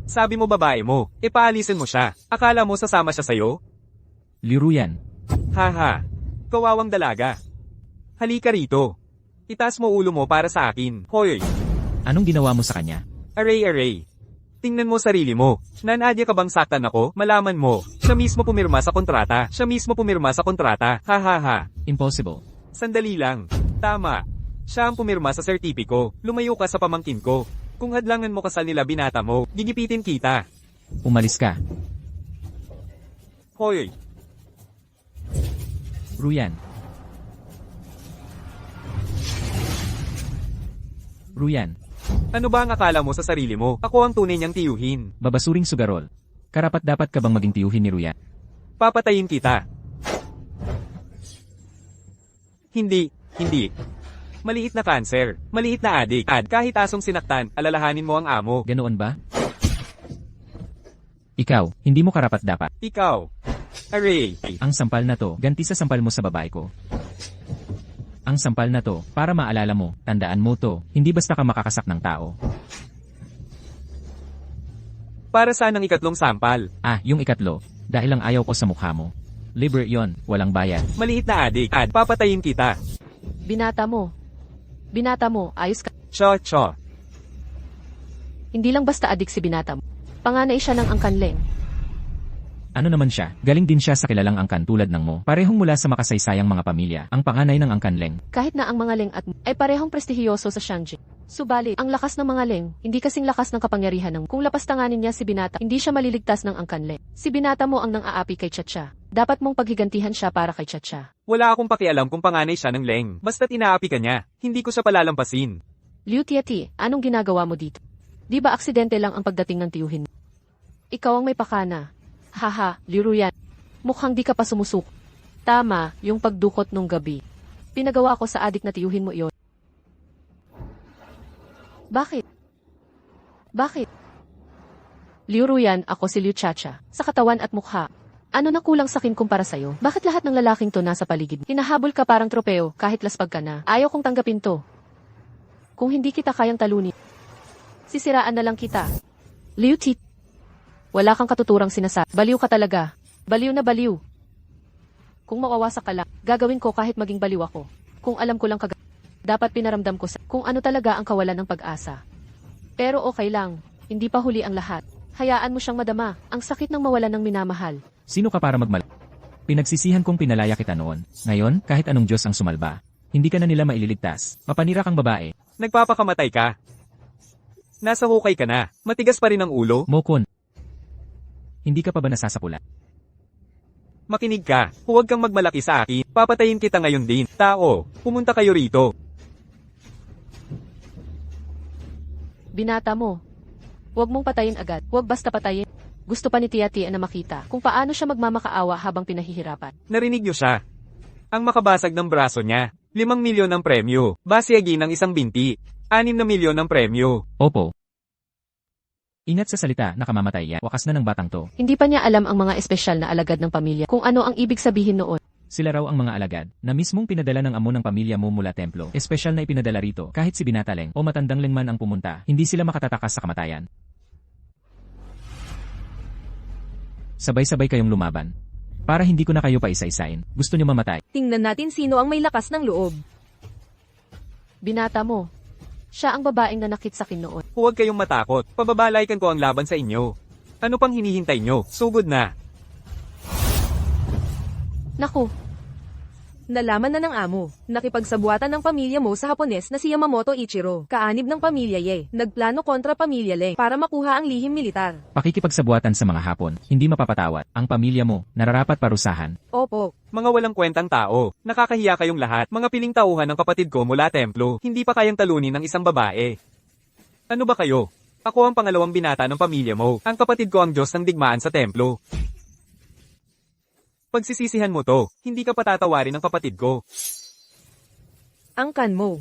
Sabi mo babae mo, ipaalisin mo siya, akala mo sasama siya sa'yo? Liruyan, Haha, kawawang dalaga. Halika rito. Itaas mo ulo mo para sa akin, hoy. anong ginawa mo sa kanya? Aray. Tingnan mo sarili mo. Nanadya ka bang saktan ako? Malaman mo. Siya mismo pumirma sa kontrata. Hahaha. Impossible. Sandali lang. Tama. Siya ang pumirma sa sertipiko. Lumayo ka sa pamangkin ko. Kung hadlangan mo kasal nila binata mo, gigipitin kita. Umalis ka. Hoy. Ruyan. Ruyan, Ano ba ang akala mo sa sarili mo? Ako ang tunay niyang tiyuhin. babasuring sugarol. Karapat dapat ka bang maging tiyuhin ni Ruyan? Papatayin kita. Hindi. Maliit na cancer, maliit na adik, kahit asong sinaktan, alalahanin mo ang amo. Ganoon ba? Ikaw, hindi mo karapat dapat. Ikaw. Aray. Ang sampal na to, ganti sa sampal mo sa babae ko. Ang sampal na to, para maalala mo, tandaan mo to, hindi basta ka makakasak ng tao. Para saan ang ikatlong sampal? Ah, yung ikatlo, dahil lang ayaw ko sa mukha mo. Libre yon, walang bayad. Maliit na adik, papatayin kita. Binata mo, ayos ka. Cho. Hindi lang basta adik si binata mo. Panganay siya ng angkan Leng. Ano naman siya? Galing din siya sa kilalang angkan tulad ng mo. Parehong mula sa makasaysayang mga pamilya. Ang panganay ng angkan Leng. Kahit na ang mga Leng at ay parehong prestihiyoso sa Shangjing. Subalit, ang lakas ng mga Leng, hindi kasing lakas ng kapangyarihan ng kung lapastanganin niya si Binata, hindi siya maliligtas ng angkan Leng. Si Binata mo ang nang-aapi kay Chacha. Dapat mong paghigantihan siya para kay Chacha. Wala akong pakialam kung panganay siya ng Leng. Basta't inaapi ka niya, hindi ko siya palalampasin. Liu Tiati, anong ginagawa mo dito? Di ba aksidente lang ang pagdating ng tiyuhin mo? Ikaw ang may pakana. Haha, Liu Ruyan. Mukhang di ka pa sumusuk. Tama, yung pagdukot nung gabi. Pinagawa ko sa adik na tiyuhin mo iyon. Bakit? Bakit? Liu Ruyan, ako si Liu Chacha. Sa katawan at mukha. Ano na kulang sa akin kumpara sa'yo? Bakit lahat ng lalaking to nasa paligid? Hinahabol ka parang tropeo, kahit laspag ka na. Ayaw kong tanggapin to. Kung hindi kita kayang talunin, sisiraan na lang kita. Liu Tit. Wala kang katuturang sinasabi. Baliw ka talaga. Baliw na baliw. Kung mawawasak ka lang, gagawin ko kahit maging baliw ako. Kung alam ko lang dapat pinaramdam ko sa kung ano talaga ang kawalan ng pag-asa. Pero okay lang. Hindi pa huli ang lahat. Hayaan mo siyang madama. Ang sakit ng mawalan ng minamahal. Sino ka para magmal? Pinagsisihan kong pinalaya kita noon. Ngayon, kahit anong Diyos ang sumalba, hindi ka na nila maililigtas. Mapanira kang babae. Nagpapakamatay ka. Nasa hukay ka na. Matigas pa rin ang ulo. Mokon. Hindi ka pa ba nasasapula? Makinig ka. Huwag kang magmalaki sa akin. Papatayin kita ngayon din. Tao, pumunta kayo rito. Binata mo. Huwag mong patayin agad. Huwag basta patayin. Gusto pa ni Tiati na makita kung paano siya magmamakaawa habang pinahihirapan. Narinig niyo siya. Ang makabasag ng braso niya. 5 milyon ang premyo. Basiyagi ng isang binti. 6 na milyon ang premyo. Opo. Ingat sa salita, nakamamatay yan. Wakas na ng batang to. Hindi pa niya alam ang mga espesyal na alagad ng pamilya kung ano ang ibig sabihin noon. Sila raw ang mga alagad, na mismong pinadala ng amo ng pamilya mo mula templo. Espesyal na ipinadala rito, kahit si Binata Leng o matandang Leng man ang pumunta, hindi sila makatatakas sa kamatayan. Sabay-sabay kayong lumaban. Para hindi ko na kayo pa isa-isain. Gusto nyo mamatay. Tingnan natin sino ang may lakas ng loob. Binata mo. Siya ang babaeng nanakit sa akin noon. Huwag kayong matakot. Pababalaykan ko ang laban sa inyo. Ano pang hinihintay nyo? Sugod na. Naku, Nalaman na ng amo. Nakipagsabuatan ng pamilya mo sa Hapones na si Yamamoto Ichiro, kaanib ng pamilya Ye. Nagplano kontra pamilya Leng para makuha ang lihim militar. Pakikipagsabuatan sa mga Hapon, hindi mapapatawad. Ang pamilya mo, nararapat parusahan. Opo. Mga walang kwentang tao. Nakakahiya kayong lahat. Mga piling tauhan ng kapatid ko mula templo. Hindi pa kayang talunin ng isang babae. Ano ba kayo? Ako ang pangalawang binata ng pamilya mo. Ang kapatid ko ang Diyos ng digmaan sa templo. Pagsisisihan mo to, hindi ka patatawarin ng kapatid ko. Angkan mo.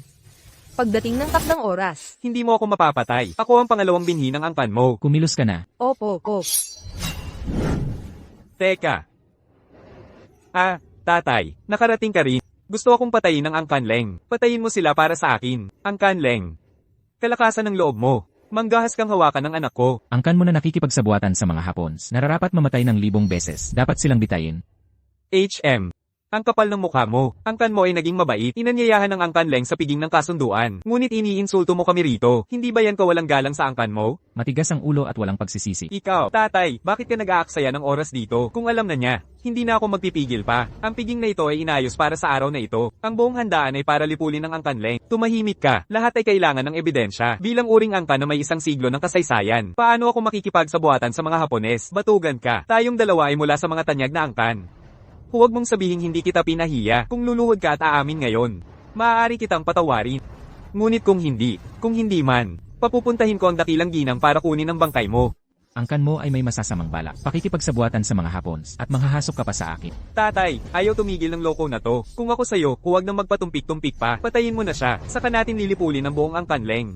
Pagdating ng takdang oras. Hindi mo ako mapapatay. Ako ang pangalawang binhi ng angkan mo. Kumilos ka na. Opo. Teka. Tatay, nakarating ka rin. Gusto akong patayin ng angkan Leng. Patayin mo sila para sa akin. Angkan Leng. Kalakasan ng loob mo. Manggahas kang hawakan ng anak ko. Angkan mo na nakikipagsabuatan sa mga Hapons, nararapat mamatay ng 1,000 beses. Dapat silang bitayin. HM. Ang kapal ng mukha mo. Angkan mo ay naging mabait. Inanyayahan ng angkan Leng sa piging ng kasunduan. Ngunit iniinsulto mo kami rito. Hindi ba yan kawalang galang sa angkan mo? Matigas ang ulo at walang pagsisisi. Ikaw, tatay, bakit ka nag-aaksaya ng oras dito? Kung alam na niya, hindi na ako magpipigil pa. Ang piging na ito ay inayos para sa araw na ito. Ang buong handaan ay para lipulin ng angkan Leng. Tumahimik ka. Lahat ay kailangan ng ebidensya. Bilang uring angkan na may isang siglo ng kasaysayan. Paano ako makikipagsabuatan sa mga Hapones? Batugan ka. Tayong dalawa ay mula sa mga tanyag na angkan. Huwag mong sabihing hindi kita pinahiya kung luluhod ka at aamin ngayon. Maaari kitang patawarin. Ngunit kung hindi man, papupuntahin ko ang dakilang ginang para kunin ang bangkay mo. Angkan mo ay may masasamang balak. Pakikipagsabuatan sa mga Hapons at manghahasok ka pa sa akin. Tatay, ayaw tumigil ng loko na to. Kung ako sa'yo, huwag nang magpatumpik-tumpik pa. Patayin mo na siya, saka natin lilipulin ang buong angkan Leng.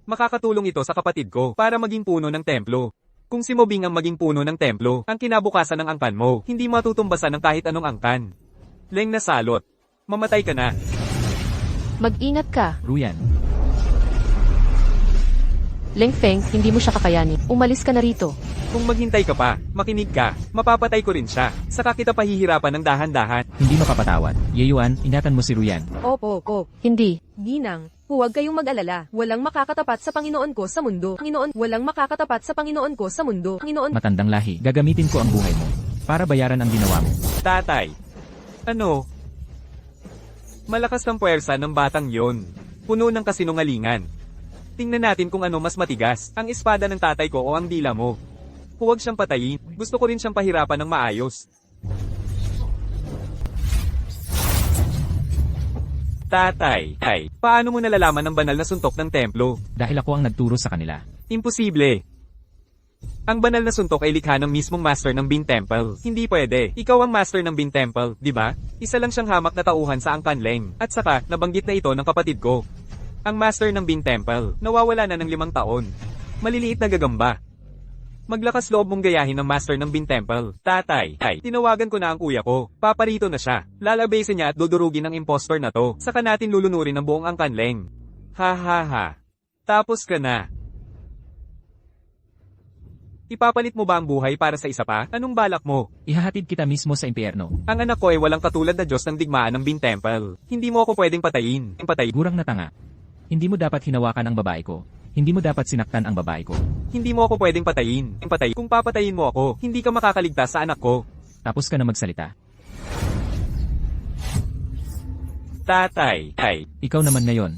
Makakatulong ito sa kapatid ko para maging puno ng templo. Kung si Mobing ang maging puno ng templo, ang kinabukasan ng angkan mo, hindi matutumbasan ng kahit anong angkan. Leng na salot. Mamatay ka na. mag-ingat ka. Ruyan. Leng Feng, hindi mo siya kakayanin. Umalis ka na rito. Kung maghintay ka pa, makinig ka, mapapatay ko rin siya. Saka kita pahihirapan ng dahan-dahan. Hindi mapapatawad. Yeyuan, ingatan mo si Ruyan. Opo. Hindi. Ginang, huwag kayong mag-alala. Walang makakatapat sa Panginoon ko sa mundo. Walang makakatapat sa Panginoon ko sa mundo. Matandang lahi, gagamitin ko ang buhay mo. para bayaran ang ginawa mo. Tatay. Ano? Malakas ang puwersa ng batang yon. Puno ng kasinungalingan. Tingnan natin kung ano mas matigas, ang espada ng tatay ko o ang dila mo. Huwag siyang patayin. Gusto ko rin siyang pahirapan ng maayos. Tatay, paano mo nalalaman ang banal na suntok ng templo? Dahil ako ang nagturo sa kanila. Imposible. Ang banal na suntok ay likha ng mismong master ng Bean Temple. Hindi pwede. Ikaw ang master ng Bean Temple, di ba? Isa lang siyang hamak na tauhan sa Angkan Leng. At saka, nabanggit na ito ng kapatid ko. Ang master ng Bean Temple, nawawala na ng 5 taon. Maliliit na gagamba. Maglakas loob mong gayahin ng master ng Bean Temple. Tatay, tinawagan ko na ang kuya ko. Paparito na siya. Lalabasin niya at dudurugin ng impostor na to. Saka natin lulunurin ang buong Angkan Leng. Ha ha ha. Tapos ka na. Ipapalit mo ba ang buhay para sa isa pa? Anong balak mo? Ihahatid kita mismo sa impyerno. Ang anak ko ay walang katulad na Diyos ng digmaan ng Bean Temple. Hindi mo ako pwedeng patayin. Gurang na tanga. Hindi mo dapat hinawakan ang babae ko. Hindi mo dapat sinaktan ang babae ko. Hindi mo ako pwedeng patayin. Kung papatayin mo ako, hindi ka makakaligtas sa anak ko. Tapos ka na magsalita. Tatay, Ikaw naman ngayon.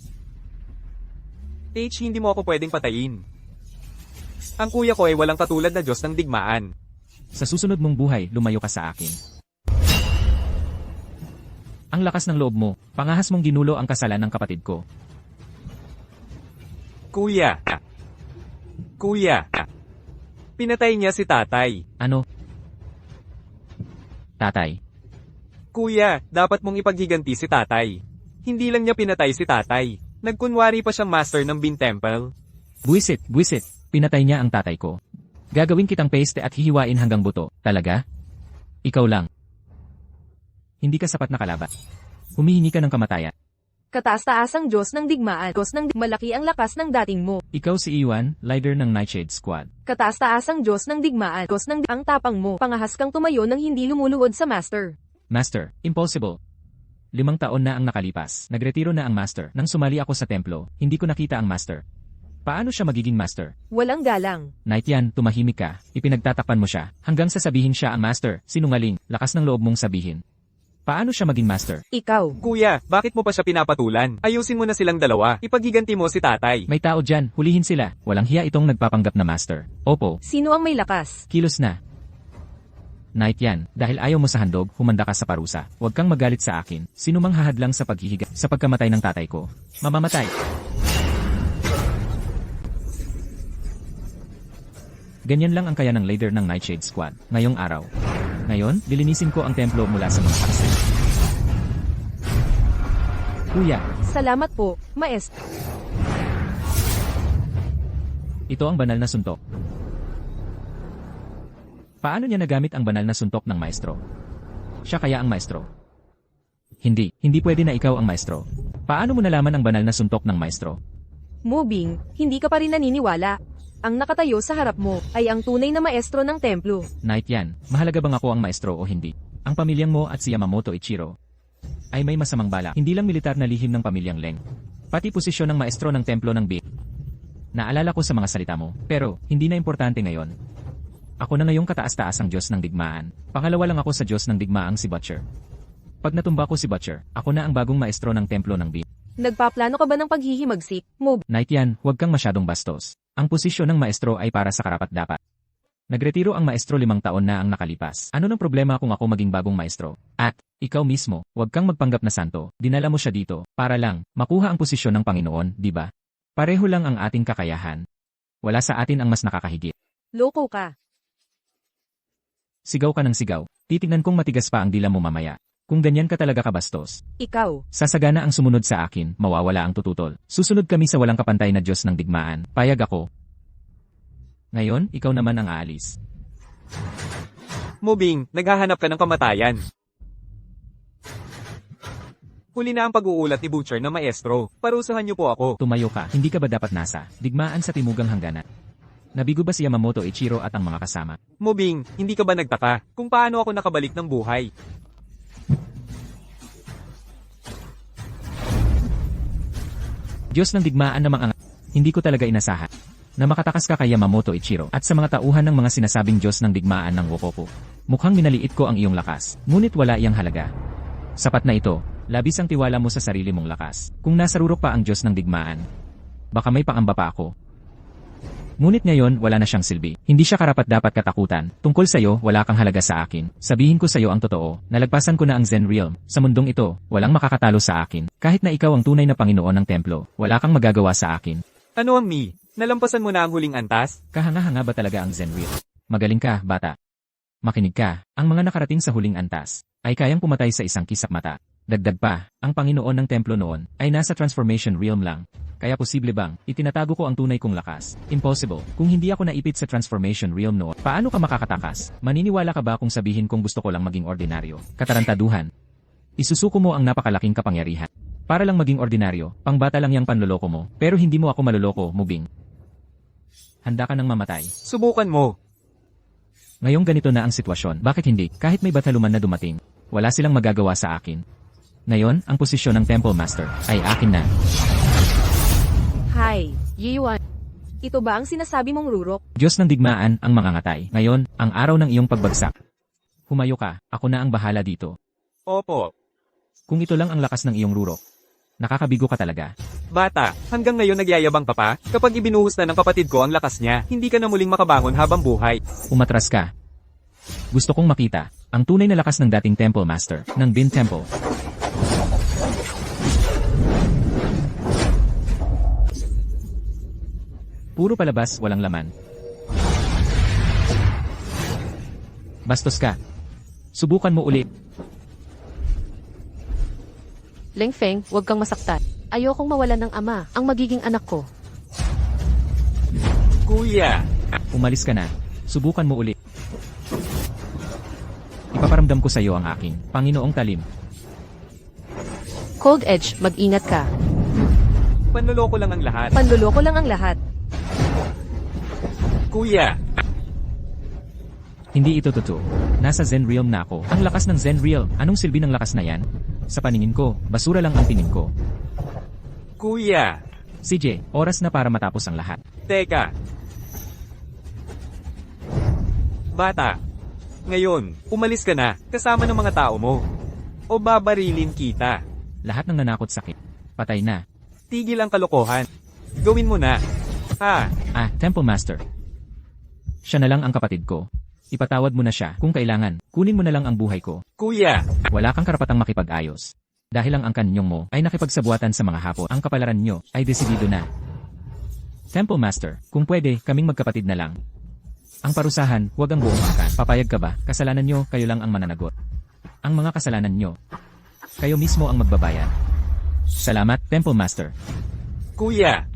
hindi mo ako pwedeng patayin. Ang kuya ko ay walang katulad na Diyos ng digmaan. Sa susunod mong buhay, lumayo ka sa akin. Ang lakas ng loob mo, pangahas mong ginulo ang kasalan ng kapatid ko. Kuya. Pinatay niya si tatay. Ano? Tatay. Kuya, dapat mong ipaghiganti si tatay. Hindi lang niya pinatay si tatay. Nagkunwari pa siyang master ng Bean Temple. Buwisit. Pinatay niya ang tatay ko. Gagawin kitang paste at hihiwain hanggang buto. Talaga? Ikaw lang. Hindi ka sapat na kalaban. Humihingi ka ng kamatayan. Kataas-taasang Diyos ng digmaan. Malaki ang lakas ng dating mo. Ikaw si Iwan, leader ng Nightshade Squad. Kataas-taasang Diyos ng digmaan. Ang tapang mo. Pangahas kang tumayo nang hindi lumuluhod sa master. Master, impossible. 5 taon na ang nakalipas. Nagretiro na ang master. Nang sumali ako sa templo, hindi ko nakita ang master. Paano siya magiging master? Walang galang. Night yan, tumahimik ka. Ipinagtatakpan mo siya. Hanggang sasabihin siya ang master. Sinungaling. Lakas ng loob mong sabihin. Paano siya maging master? Ikaw. Kuya, bakit mo pa siya pinapatulan? Ayusin mo na silang dalawa. Ipaghiganti mo si tatay. May tao dyan. Hulihin sila. Walang hiya itong nagpapanggap na master. Opo. Sino ang may lakas? Kilos na. Night yan. Dahil ayaw mo sa handog, humanda ka sa parusa. Huwag kang magalit sa akin. Sino mang hahadlang sa paghihiga sa pagkamatay ng tatay ko? Mamamatay. Ganyan lang ang kaya ng leader ng Nightshade Squad, ngayong araw. Ngayon, lilinisin ko ang templo mula sa mga aksen. Kuya, Salamat po, maestro. ito ang banal na suntok. Paano niya nagamit ang banal na suntok ng maestro? Siya kaya ang maestro? Hindi pwede na ikaw ang maestro. Paano mo nalaman ang banal na suntok ng maestro? Moving, hindi ka pa rin naniniwala. Ang nakatayo sa harap mo ay ang tunay na maestro ng templo. Night yan, mahalaga bang ako ang maestro o hindi? Ang pamilyang mo at si Yamamoto Ichiro ay may masamang bala. Hindi lang militar na lihim ng pamilyang Leng. Pati posisyon ng maestro ng templo ng Bean. Naalala ko sa mga salita mo, pero hindi na importante ngayon. Ako na ngayong kataas-taas ang Diyos ng digmaan. Pangalawa lang ako sa Diyos ng digmaang si Butcher. Pag natumba ko si Butcher, ako na ang bagong maestro ng templo ng Bean. Nagpaplano ka ba ng paghihimagsik, Mob? Night yan, huwag kang masyadong bastos. Ang posisyon ng maestro ay para sa karapat-dapat. Nagretiro ang maestro 5 taon na ang nakalipas. Ano ng problema kung ako maging bagong maestro? At, ikaw mismo, huwag kang magpanggap na santo. Dinala mo siya dito, para lang, makuha ang posisyon ng Panginoon, di ba? Pareho lang ang ating kakayahan. Wala sa atin ang mas nakakahigit. Loko ka. Sigaw ka ng sigaw. Titignan kong matigas pa ang dila mo mamaya. Kung ganyan ka talaga kabastos. Ikaw. Sasagana ang sumunod sa akin, mawawala ang tututol. Susunod kami sa walang kapantay na Diyos ng digmaan. Payag ako. Ngayon, ikaw naman ang aalis. Mubing, naghahanap ka ng kamatayan. Huli na ang pag-uulat ni Butcher na maestro. Parusahan niyo po ako. Tumayo ka, hindi ka ba dapat nasa digmaan sa timugang hangganan? Nabigo ba si Yamamoto Ichiro at ang mga kasama? Mubing, hindi ka ba nagtaka kung paano ako nakabalik ng buhay? Diyos ng digmaan na mga hindi ko talaga inasahan na makatakas ka kay Yamamoto Ichiro at sa mga tauhan ng mga sinasabing Diyos ng digmaan ng Wokoku. Mukhang minaliit ko ang iyong lakas, ngunit wala iyang halaga. Sapat na ito, labis ang tiwala mo sa sarili mong lakas. Kung nasa rurok pa ang Diyos ng digmaan, baka may pangamba pa ako. Ngunit ngayon wala na siyang silbi. Hindi siya karapat-dapat katakutan. Tungkol sa'yo, wala kang halaga sa akin. Sabihin ko sa'yo ang totoo. Nalagpasan ko na ang Zen Realm. Sa mundong ito, walang makakatalo sa akin. Kahit na ikaw ang tunay na Panginoon ng templo, wala kang magagawa sa akin. Ano ang Mi? Nalampasan mo na ang huling antas? Kahanga-hanga ba talaga ang Zen Realm? Magaling ka, bata. Makinig ka, ang mga nakarating sa huling antas ay kayang pumatay sa isang kisap mata. Dagdag pa, ang Panginoon ng templo noon ay nasa transformation realm lang. Kaya posible bang itinatago ko ang tunay kong lakas? Impossible. Kung hindi ako naipit sa transformation realm noon, paano ka makakatakas? Maniniwala ka ba kung sabihin kong gusto ko lang maging ordinaryo? Katarantaduhan. Isusuko mo ang napakalaking kapangyarihan. Para lang maging ordinaryo, pangbata lang yang panloloko mo, pero hindi mo ako maloloko, Mubing. Handa ka nang mamatay. Subukan mo. Ngayong ganito na ang sitwasyon, bakit hindi? Kahit may bataluman na dumating, wala silang magagawa sa akin. Ngayon, ang posisyon ng Temple Master ay akin na. Hi. Yiyuan, Ito ba ang sinasabi mong rurok? Diyos ng digmaan ang mangangatay. Ngayon, ang araw ng iyong pagbagsak. Humayo ka, ako na ang bahala dito. Opo. Kung ito lang ang lakas ng iyong rurok, nakakabigo ka talaga. Bata, hanggang ngayon nagyayabang ka pa? Kapag ibinuhos na ng kapatid ko ang lakas niya, hindi ka na muling makabangon habang buhay. Umatras ka. Gusto kong makita ang tunay na lakas ng dating Temple Master ng Bin Temple. Puro palabas, walang laman. Bastos ka. Subukan mo ulit. Leng Feng, huwag kang masaktan. Ayokong mawalan ng ama, ang magiging anak ko. Kuya. Umalis ka na. Subukan mo ulit. Ipaparamdam ko sa iyo ang aking Panginoong talim. Cold Edge, mag-ingat ka. Panloloko lang ang lahat. Panloloko lang ang lahat. Kuya. Hindi ito totoo. Nasa Zen Realm na ako. Ang lakas ng Zen Realm. Anong silbi ng lakas na yan? Sa paningin ko, basura lang ang tingin ko. Kuya. CJ, oras na para matapos ang lahat. Teka. Bata. Ngayon, umalis ka na, kasama ng mga tao mo. O babarilin kita. Lahat ng nanakot sakit. Patay na. Tigil ang kalokohan. Gawin mo na. Temple Master. Siya na lang ang kapatid ko. Ipatawad mo na siya kung kailangan. Kunin mo na lang ang buhay ko. Kuya. Wala kang karapatang makipag-ayos. Dahil ang angkan mo ay nakipagsabuatan sa mga hapon. Ang kapalaran nyo ay desidido na. Temple Master, kung pwede, kaming magkapatid na lang. Ang parusahan, huwag ang buong angkan. Papayag ka ba? Kasalanan nyo, kayo lang ang mananagot. Ang mga kasalanan nyo, kayo mismo ang magbabayad. Salamat, Temple Master. Kuya.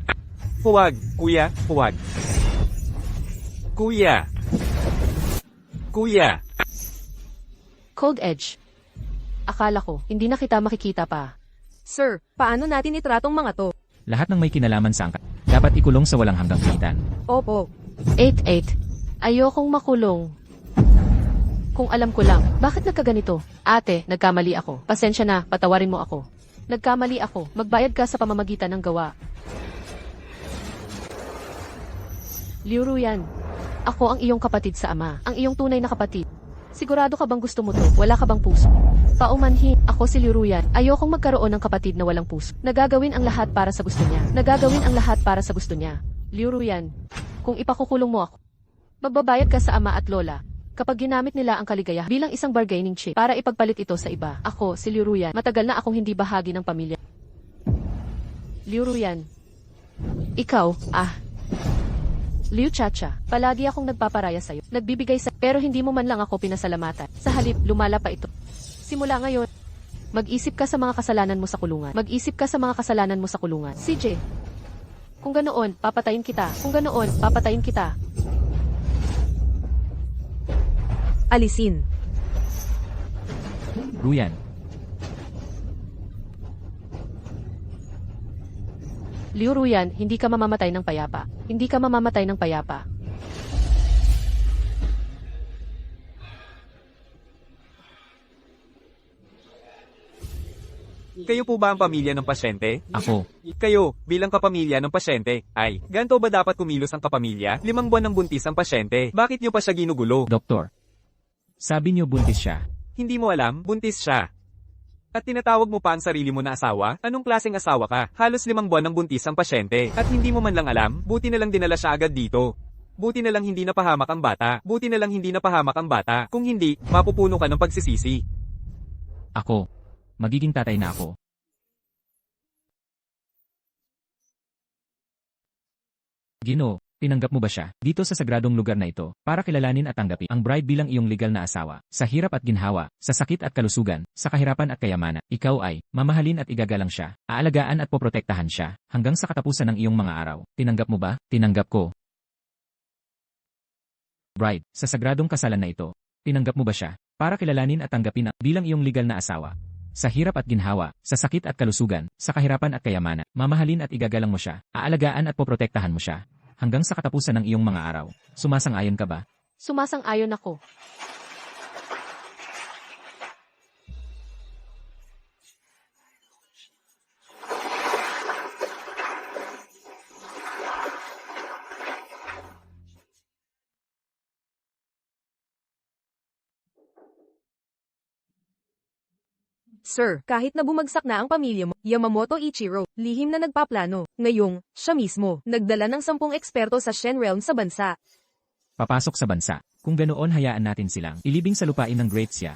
Huwag. Kuya, huwag. Kuya. Kuya. Cold Edge. Akala ko, hindi na kita makikita pa. Sir, paano natin itratong mga to? Lahat ng may kinalaman sa angkan, dapat ikulong sa walang hanggang pitan. Opo. 8-8. Ayokong makulong. Kung alam ko lang, bakit nagkaganito? Ate, nagkamali ako. Pasensya na, patawarin mo ako. Nagkamali ako, magbayad ka sa pamamagitan ng gawa. Liu Ruyan. Ako ang iyong kapatid sa ama, ang iyong tunay na kapatid. Sigurado ka bang gusto mo to? Wala ka bang puso? Paumanhin, ako si Liu Ruyan. Ayokong magkaroon ng kapatid na walang puso. Nagagawin ang lahat para sa gusto niya. Nagagawin ang lahat para sa gusto niya. Liu Ruyan, kung ipakukulong mo ako, magbabayad ka sa ama at lola. Kapag ginamit nila ang kaligaya bilang isang bargaining chip para ipagpalit ito sa iba. Ako, si Liu Ruyan, matagal na akong hindi bahagi ng pamilya. Liu Ruyan. Ikaw, Liu Chacha, palagi akong nagpaparaya sa'yo. Nagbibigay pero hindi mo man lang ako pinasalamatan. Sa halip, lumala pa ito. Simula ngayon, mag-isip ka sa mga kasalanan mo sa kulungan. Mag-isip ka sa mga kasalanan mo sa kulungan. CJ, kung ganoon, papatayin kita. Kung ganoon, papatayin kita. Alisin. Ruyan. Liu Ruyan, hindi ka mamamatay ng payapa. Hindi ka mamamatay ng payapa. Kayo po ba ang pamilya ng pasyente? Ako. Kayo, bilang kapamilya ng pasyente, ay, ganito ba dapat kumilos ang kapamilya? 5 buwan ng buntis ang pasyente. Bakit nyo pa siya ginugulo? Doktor. Sabi niyo buntis siya. Hindi mo alam, buntis siya. At tinatawag mo pa ang sarili mo na asawa? Anong klaseng asawa ka? Halos 5 buwan ng buntis ang pasyente. At hindi mo man lang alam, buti na lang dinala siya agad dito. Buti na lang hindi napahamak ang bata. Buti na lang hindi napahamak ang bata. Kung hindi, mapupuno ka ng pagsisisi. Ako. Magiging tatay na ako. Ginoo, tinanggap mo ba siya dito sa sagradong lugar na ito para kilalanin at tanggapin ang bride bilang iyong legal na asawa? Sa hirap at ginhawa, sa sakit at kalusugan, sa kahirapan at kayamanan, ikaw ay mamahalin at igagalang siya, aalagaan at poprotektahan siya hanggang sa katapusan ng iyong mga araw. Tinanggap mo ba? Tinanggap ko. Bride, sa sagradong kasalan na ito, tinanggap mo ba siya para kilalanin at tanggapin bilang iyong legal na asawa? Sa hirap at ginhawa, sa sakit at kalusugan, sa kahirapan at kayamanan, mamahalin at igagalang mo siya, aalagaan at poprotektahan mo siya, hanggang sa katapusan ng iyong mga araw. Sumasang-ayon ka ba? Sumasang-ayon ako. Sir, kahit na bumagsak na ang pamilya mo, Yamamoto Ichiro, lihim na nagpaplano. Ngayong, siya mismo, nagdala ng 10 eksperto sa Shen Realm sa bansa. Papasok sa bansa. Kung ganoon hayaan natin silang ilibing sa lupain ng Great Xia.